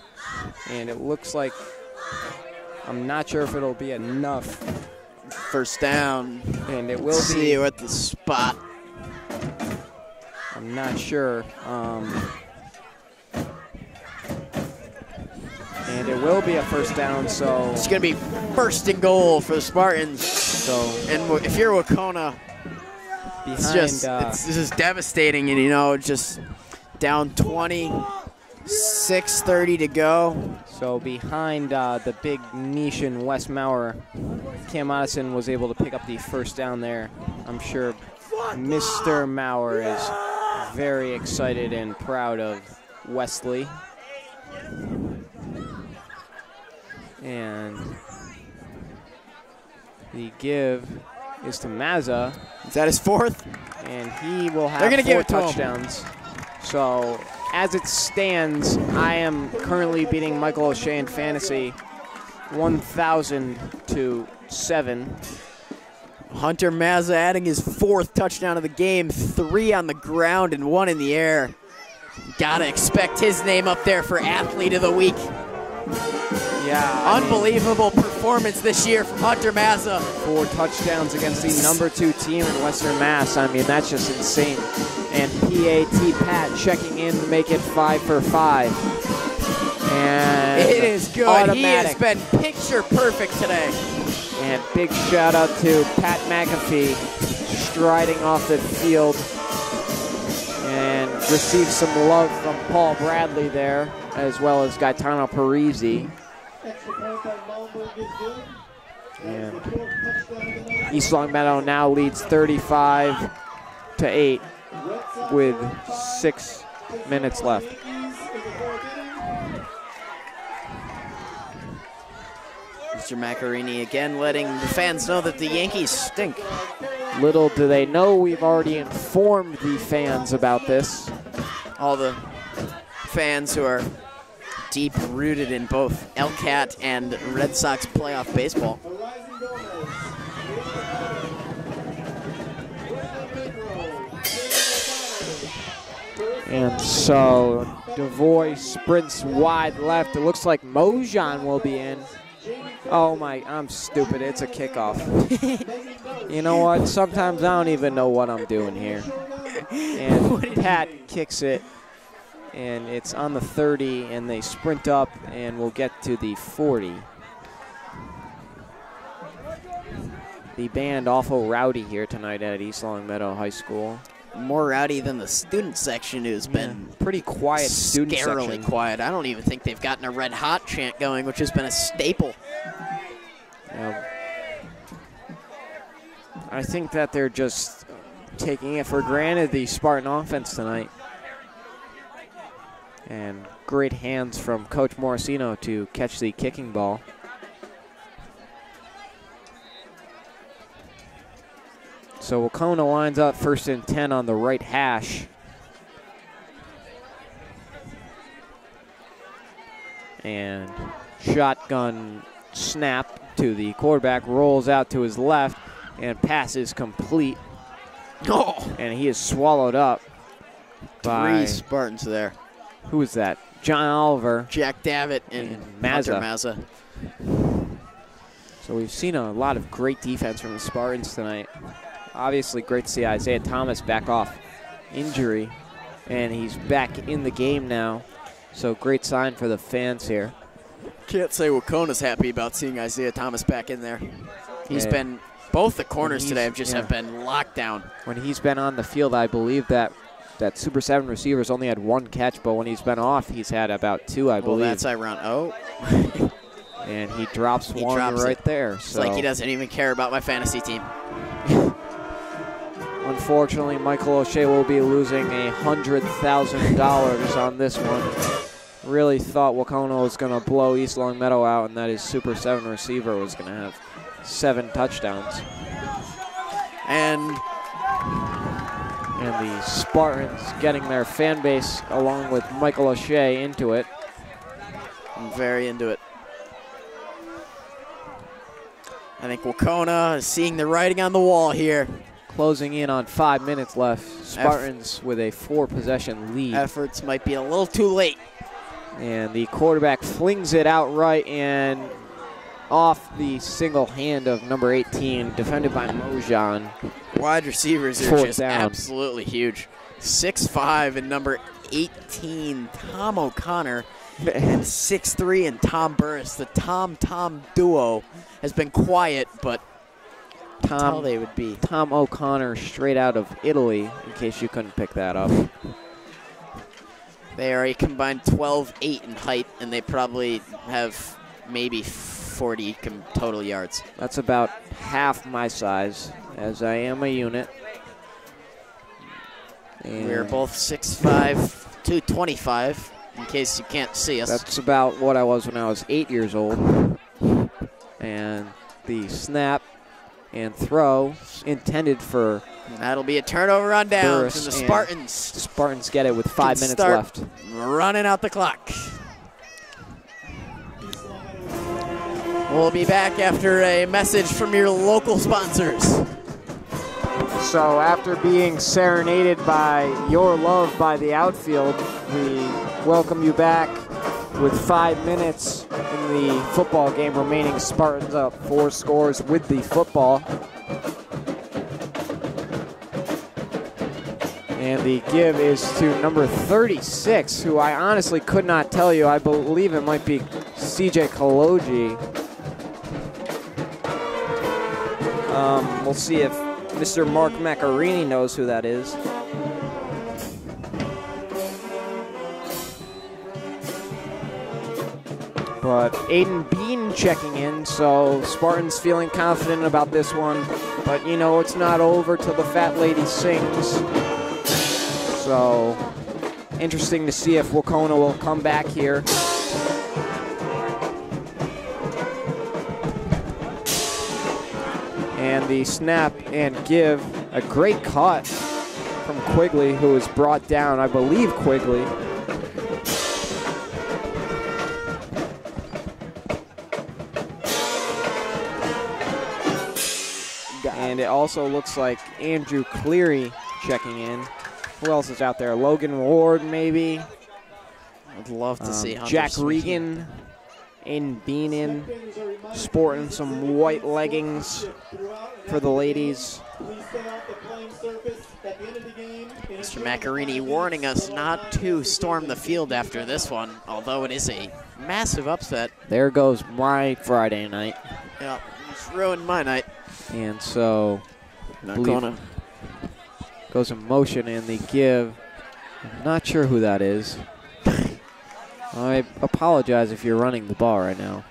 And it looks like, I'm not sure if it'll be enough. 1st down. And it will be. See you at the spot. I'm not sure. And it will be a 1st down, so. It's going to be 1st and goal for the Spartans. So. And if you're Wahconah, this is devastating, and you know, just down 20, 6:30 to go. So behind the big Nishan Wes Maurer, Cam Otteson was able to pick up the 1st down there. I'm sure Mr. Maurer is very excited and proud of Wesley. And the give is to Mazza. Is that his 4th? And he will have They're gonna 4 give it touchdowns. So as it stands, I am currently beating Michael O'Shea in fantasy 1,000 to 7. Hunter Mazza adding his 4th touchdown of the game, 3 on the ground and 1 in the air. Gotta expect his name up there for Athlete of the Week. Yeah. Unbelievable performance this year from Hunter Mazza. 4 touchdowns against the number 2 team in Western Mass. I mean, that's just insane. And PAT Pat checking in to make it 5 for 5. And it is good. Automatic. He has been picture perfect today. And big shout out to Pat McAfee striding off the field and received some love from Paul Bradley there, as well as Gaetano Parisi. Extra point by Malmberg is good. And That's the fourth touchdown of the night. East Longmeadow now leads 35-8 Red Sox with are up 6 minutes left. Yankees in the fourth inning. Mr. Macarini again letting the fans know that the Yankees stink. Little do they know, we've already informed the fans about this. All the fans who are deep rooted in both LCAT and Red Sox playoff baseball. Horizon Gomez. And so Devoy sprints wide left. It looks like Mojan will be in. Oh my, I'm stupid. It's a kickoff. You know what? Sometimes I don't even know what I'm doing here. And Pat kicks it, and it's on the 30, and they sprint up, and we'll get to the 40. The band awful rowdy here tonight at East Longmeadow High School. More rowdy than the student section, who's been pretty quiet student scarily section. quiet. I don't even think they've gotten a red hot chant going, which has been a staple. I think that they're just taking it for granted, the Spartan offense tonight. And great hands from Coach Morosino to catch the kicking ball. So Wahconah lines up 1st and 10 on the right hash. And shotgun snap to the quarterback, rolls out to his left, and pass is complete. Oh. And he is swallowed up by, 3 Spartans there. who is that? John Oliver. Jack Davitt and Mazza. Hunter Mazza. So we've seen a lot of great defense from the Spartans tonight. Obviously great to see Isaiah Thomas back off injury, and he's back in the game now. So great sign for the fans here. Can't say Wahconah's happy about seeing Isaiah Thomas back in there. He's been, both the corners today have been locked down. When he's been on the field, I believe that Super 7 receiver's only had 1 catch, but when he's been off, he's had about 2, I believe. Well, that's ironic. Oh. And he drops one right there. It's so like he doesn't even care about my fantasy team. Unfortunately, Michael O'Shea will be losing $100,000 on this one. Really thought Wahconah was going to blow East Longmeadow out, and that his Super 7 receiver was going to have 7 touchdowns. And the Spartans getting their fan base, along with Michael O'Shea, into it. I'm very into it. I think Wahconah is seeing the writing on the wall here. Closing in on 5 minutes left. Spartans with a 4-possession lead. Efforts might be a little too late. And the quarterback flings it outright and off the single hand of number 18, defended by Mojan. Wide receivers are just absolutely huge. 6'5" and number 18, Tom O'Connor, and 6'3" and Tom Burris. The Tom duo has been quiet, but that's how they would be. Tom O'Connor straight out of Italy, in case you couldn't pick that up. They are a combined 12'8" in height, and they probably have maybe 40 total yards. That's about half my size, as I am a unit. And we're both 6'5", 225, in case you can't see us. That's about what I was when I was 8 years old. And the snap and throw intended for... That'll be a turnover on downs, and the Spartans. The Spartans get it with 5 minutes left. Running out the clock. We'll be back after a message from your local sponsors. So after being serenaded by Your Love by the outfield, we welcome you back with 5 minutes in the football game remaining. Spartans up 4 scores with the football. And the give is to number 36, who I honestly could not tell you. I believe it might be CJ Kaloji. We'll see if Mr. Mark Macarini knows who that is. But Aiden Bean checking in, so Spartans feeling confident about this one. But you know, it's not over till the fat lady sings. So interesting to see if Wahconah will come back here. And the snap and give, a great cut from Quigley, who is brought down, I believe Quigley. And it also looks like Andrew Cleary checking in. Who else is out there? Logan Ward, maybe? I'd love to see Hunter Jack Sweet. Regan, Aiden Bean in, sporting some white leggings for the ladies. Mr. Macarini warning us not to storm the field after this one, although it is a massive upset. There goes my Friday night. Yeah, it's ruined my night. And so, Wahconah goes in motion and the give. I'm not sure who that is. I apologize if you're running the ball right now.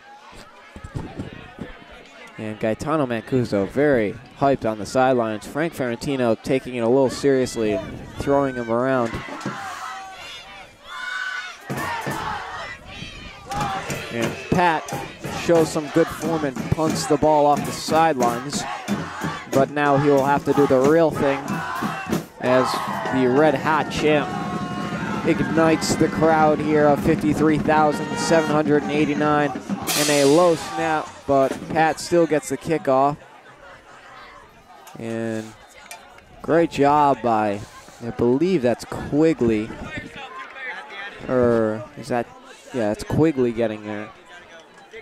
And Gaetano Mancuso very hyped on the sidelines. Frank Ferrantino taking it a little seriously and throwing him around. And Pat shows some good form and punts the ball off the sidelines. But now he will have to do the real thing as the red hot champ ignites the crowd here of 53,789 and a low snap, but Pat still gets the kickoff. And great job by, I believe that's Quigley. Or is that, yeah, it's Quigley getting there.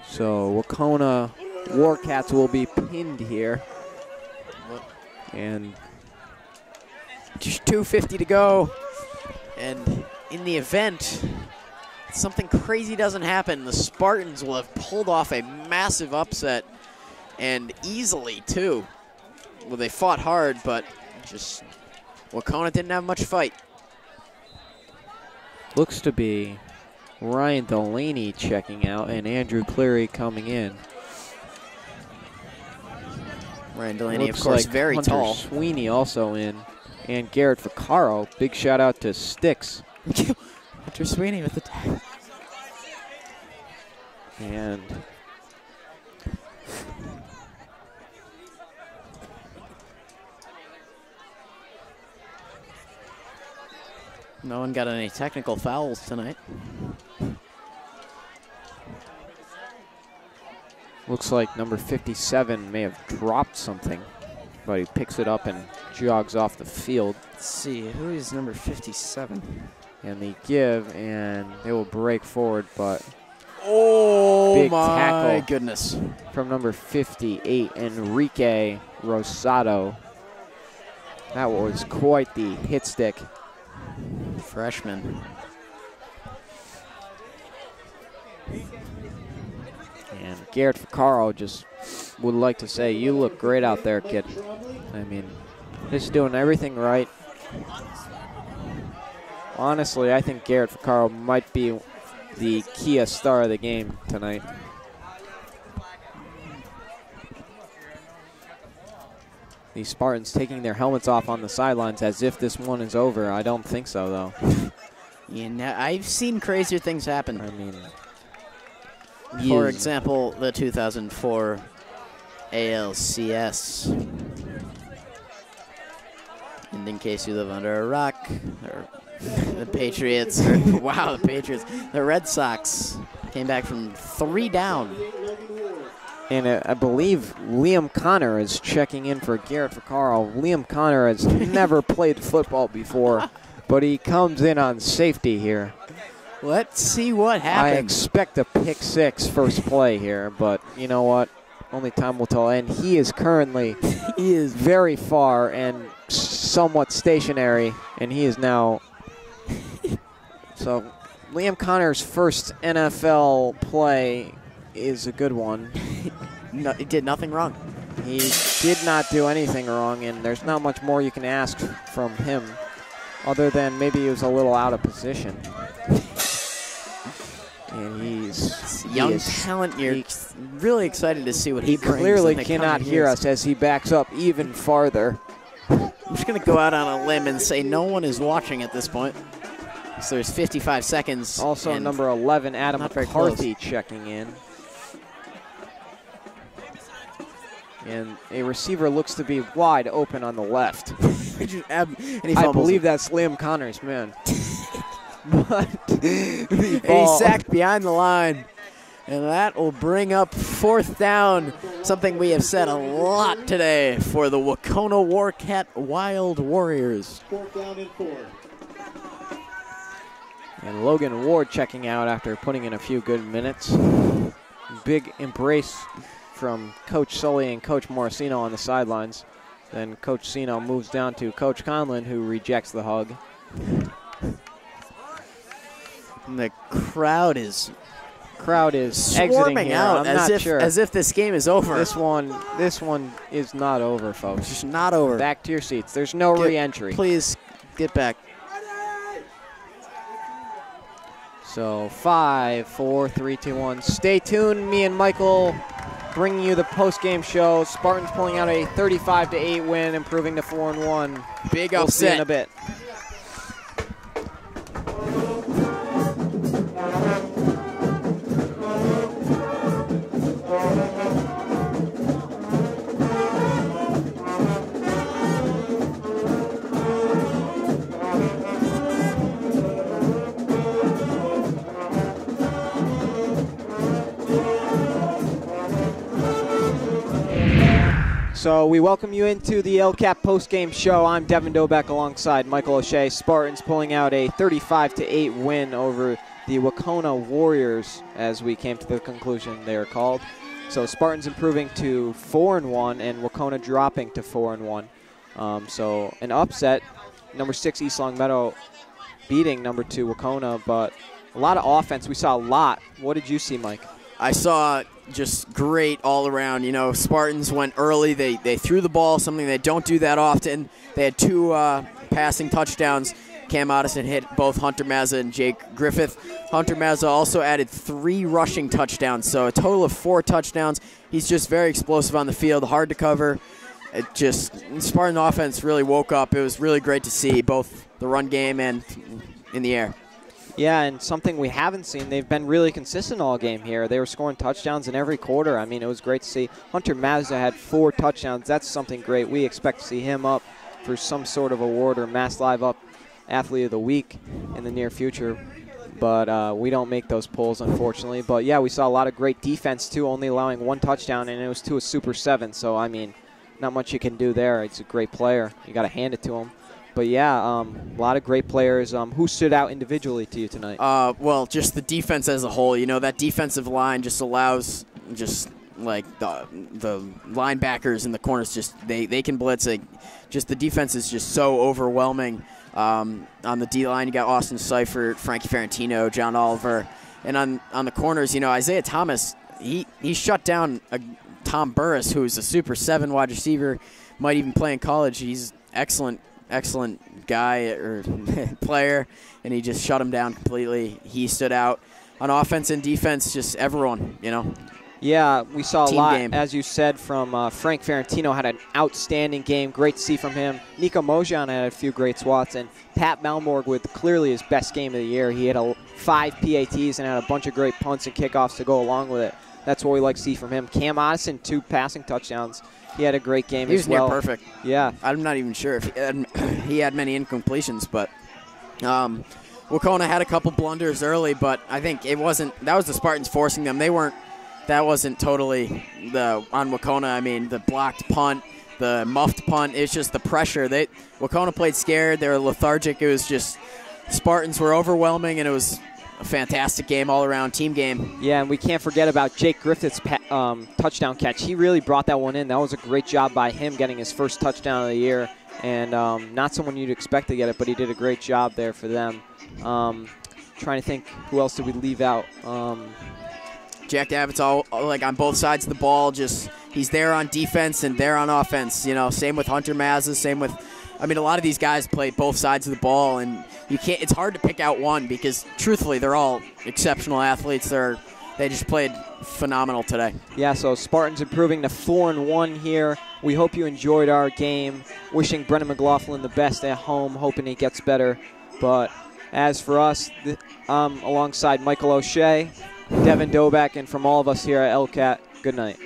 So Wahconah Warcats will be pinned here. And just 2:50 to go. And in the event something crazy doesn't happen, the Spartans will have pulled off a massive upset, and easily too. Well, they fought hard, but just Wahconah didn't have much fight. Looks to be Ryan Delaney checking out and Andrew Cleary coming in. Ryan Delaney, Looks of course, like very Hunter tall. Sweeney also in, and Garrett Vaccaro. Big shout out to Sticks. Hunter Sweeney with the tag. And no one got any technical fouls tonight. looks like number 57 may have dropped something, but he picks it up and jogs off the field. Let's see, who is number 57? And they give, and they will break forward, but oh big my tackle goodness. from number 58, Enrique Rosado. That was quite the hit stick. Freshman. And Garrett Vaccaro just would like to say, you look great out there, kid. I mean, just doing everything right. Honestly, I think Garrett Vaccaro might be the Kia star of the game tonight. The Spartans taking their helmets off on the sidelines as if this one is over. I don't think so, though. Yeah, now I've seen crazier things happen. I mean, for example, the 2004 ALCS. And in case you live under a rock, or the Patriots, wow, the Patriots, the Red Sox came back from 3 down. And I believe Liam Connor is checking in for Garrett Vaccaro. Liam Connor has never played football before, but he comes in on safety here. Let's see what happens. I expect a pick 6 first play here, but you know what? Only time will tell. And he is currently, he is very far and somewhat stationary, and he is now. So Liam Connor's first NFL play is a good one. No, he did nothing wrong. He did not do anything wrong, and there's not much more you can ask from him other than maybe he was a little out of position. And he's young talent. You're really excited to see what he brings. Clearly cannot hear us as he backs up even farther. I'm just going to go out on a limb and say no one is watching at this point. So there's 55 seconds. Also number 11, Adam McCarthy checking in. And a receiver looks to be wide open on the left. I believe that's Liam Connors, man. But the ball. He's sacked behind the line. And that will bring up 4th down, something we have said a lot today for the Wahconah Warcat Wild Warriors. 4th down and 4. And Logan Ward checking out after putting in a few good minutes. Big embrace from Coach Sully and Coach Morosino on the sidelines. Then Coach Sino moves down to Coach Conlon, who rejects the hug. And the crowd is exiting here. out as if this game is over. This one is not over, folks. It's just not over. Back to your seats. There's no re-entry. Please get back. So 5, 4, 3, 2, 1. Stay tuned. Me and Michael bringing you the post-game show. Spartans pulling out a 35-8 win, improving to 4-1. Big we'll upset. See in a bit. So we welcome you into the LCAP postgame show. I'm Devin Dobeck alongside Michael O'Shea. Spartans pulling out a 35-8 win over the Wahconah Warriors, as we came to the conclusion they are called. So Spartans improving to 4-1 and Wahconah dropping to 4-1. So an upset. Number 6 East Long Meadow beating number 2 Wahconah, but a lot of offense. We saw a lot. What did you see, Mike? I saw just great all around. You know, Spartans went early. They threw the ball, something they don't do that often. They had 2 passing touchdowns. Cam Addison hit both Hunter Mazza and Jake Griffith. Hunter Mazza also added 3 rushing touchdowns, so a total of 4 touchdowns. He's just very explosive on the field, hard to cover. It just, Spartan offense really woke up. It was really great to see both the run game and in the air. Yeah, and something we haven't seen, they've been really consistent all game here. They were scoring touchdowns in every quarter. I mean, it was great to see. Hunter Mazza had 4 touchdowns. That's something great. We expect to see him up for some sort of award or Mass Live Up Athlete of the Week in the near future. But we don't make those polls, unfortunately. But, yeah, we saw a lot of great defense, too, only allowing 1 touchdown, and it was to a Super 7. So, I mean, not much you can do there. It's a great player. You got to hand it to him. But, yeah, a lot of great players. Who stood out individually to you tonight? Well, just the defense as a whole. You know, that defensive line just allows just like the linebackers in the corners, just they can blitz. Just the defense is just so overwhelming. On the D-line, you got Austin Seifert, Frankie Ferrantino, John Oliver. And on the corners, you know, Isaiah Thomas, he shut down Tom Burris, who's a Super 7 wide receiver, might even play in college. He's excellent guy or player, and he just shut him down completely. He stood out. On offense and defense, just everyone, you know. Yeah, we saw a lot, game. as you said, from Frank Ferrantino. Had an outstanding game. Great to see from him. Nico Mojan had a few great swats, and Pat Malmorg with clearly his best game of the year. He had 5 PATs and had a bunch of great punts and kickoffs to go along with it. That's what we like to see from him. Cam Addison, 2 passing touchdowns. He had a great game as well. He was near perfect. Yeah. I'm not even sure if he had many incompletions, but Wahconah had a couple blunders early, but I think that was the Spartans forcing them. That wasn't totally on Wahconah. I mean, the blocked punt, the muffed punt, it's just the pressure. Wahconah played scared. They were lethargic. It was just Spartans were overwhelming, and it was a fantastic game all around, team game. Yeah, and we can't forget about Jake Griffith's touchdown catch. He really brought that one in. That was a great job by him getting his first touchdown of the year, and not someone you'd expect to get it, but he did a great job there for them. Trying to think, who else did we leave out? Jack Abbott's all like on both sides of the ball. Just he's there on defense and there on offense. You know, same with Hunter Mazza, same with I mean, a lot of these guys play both sides of the ball, and you can't. It's hard to pick out one because, truthfully, they're all exceptional athletes. They just played phenomenal today. Yeah, so Spartans improving to 4-1 here. We hope you enjoyed our game. Wishing Brennan McLaughlin the best at home, hoping he gets better. But as for us, alongside Michael O'Shea, Devin Doback, and from all of us here at LCAT, good night.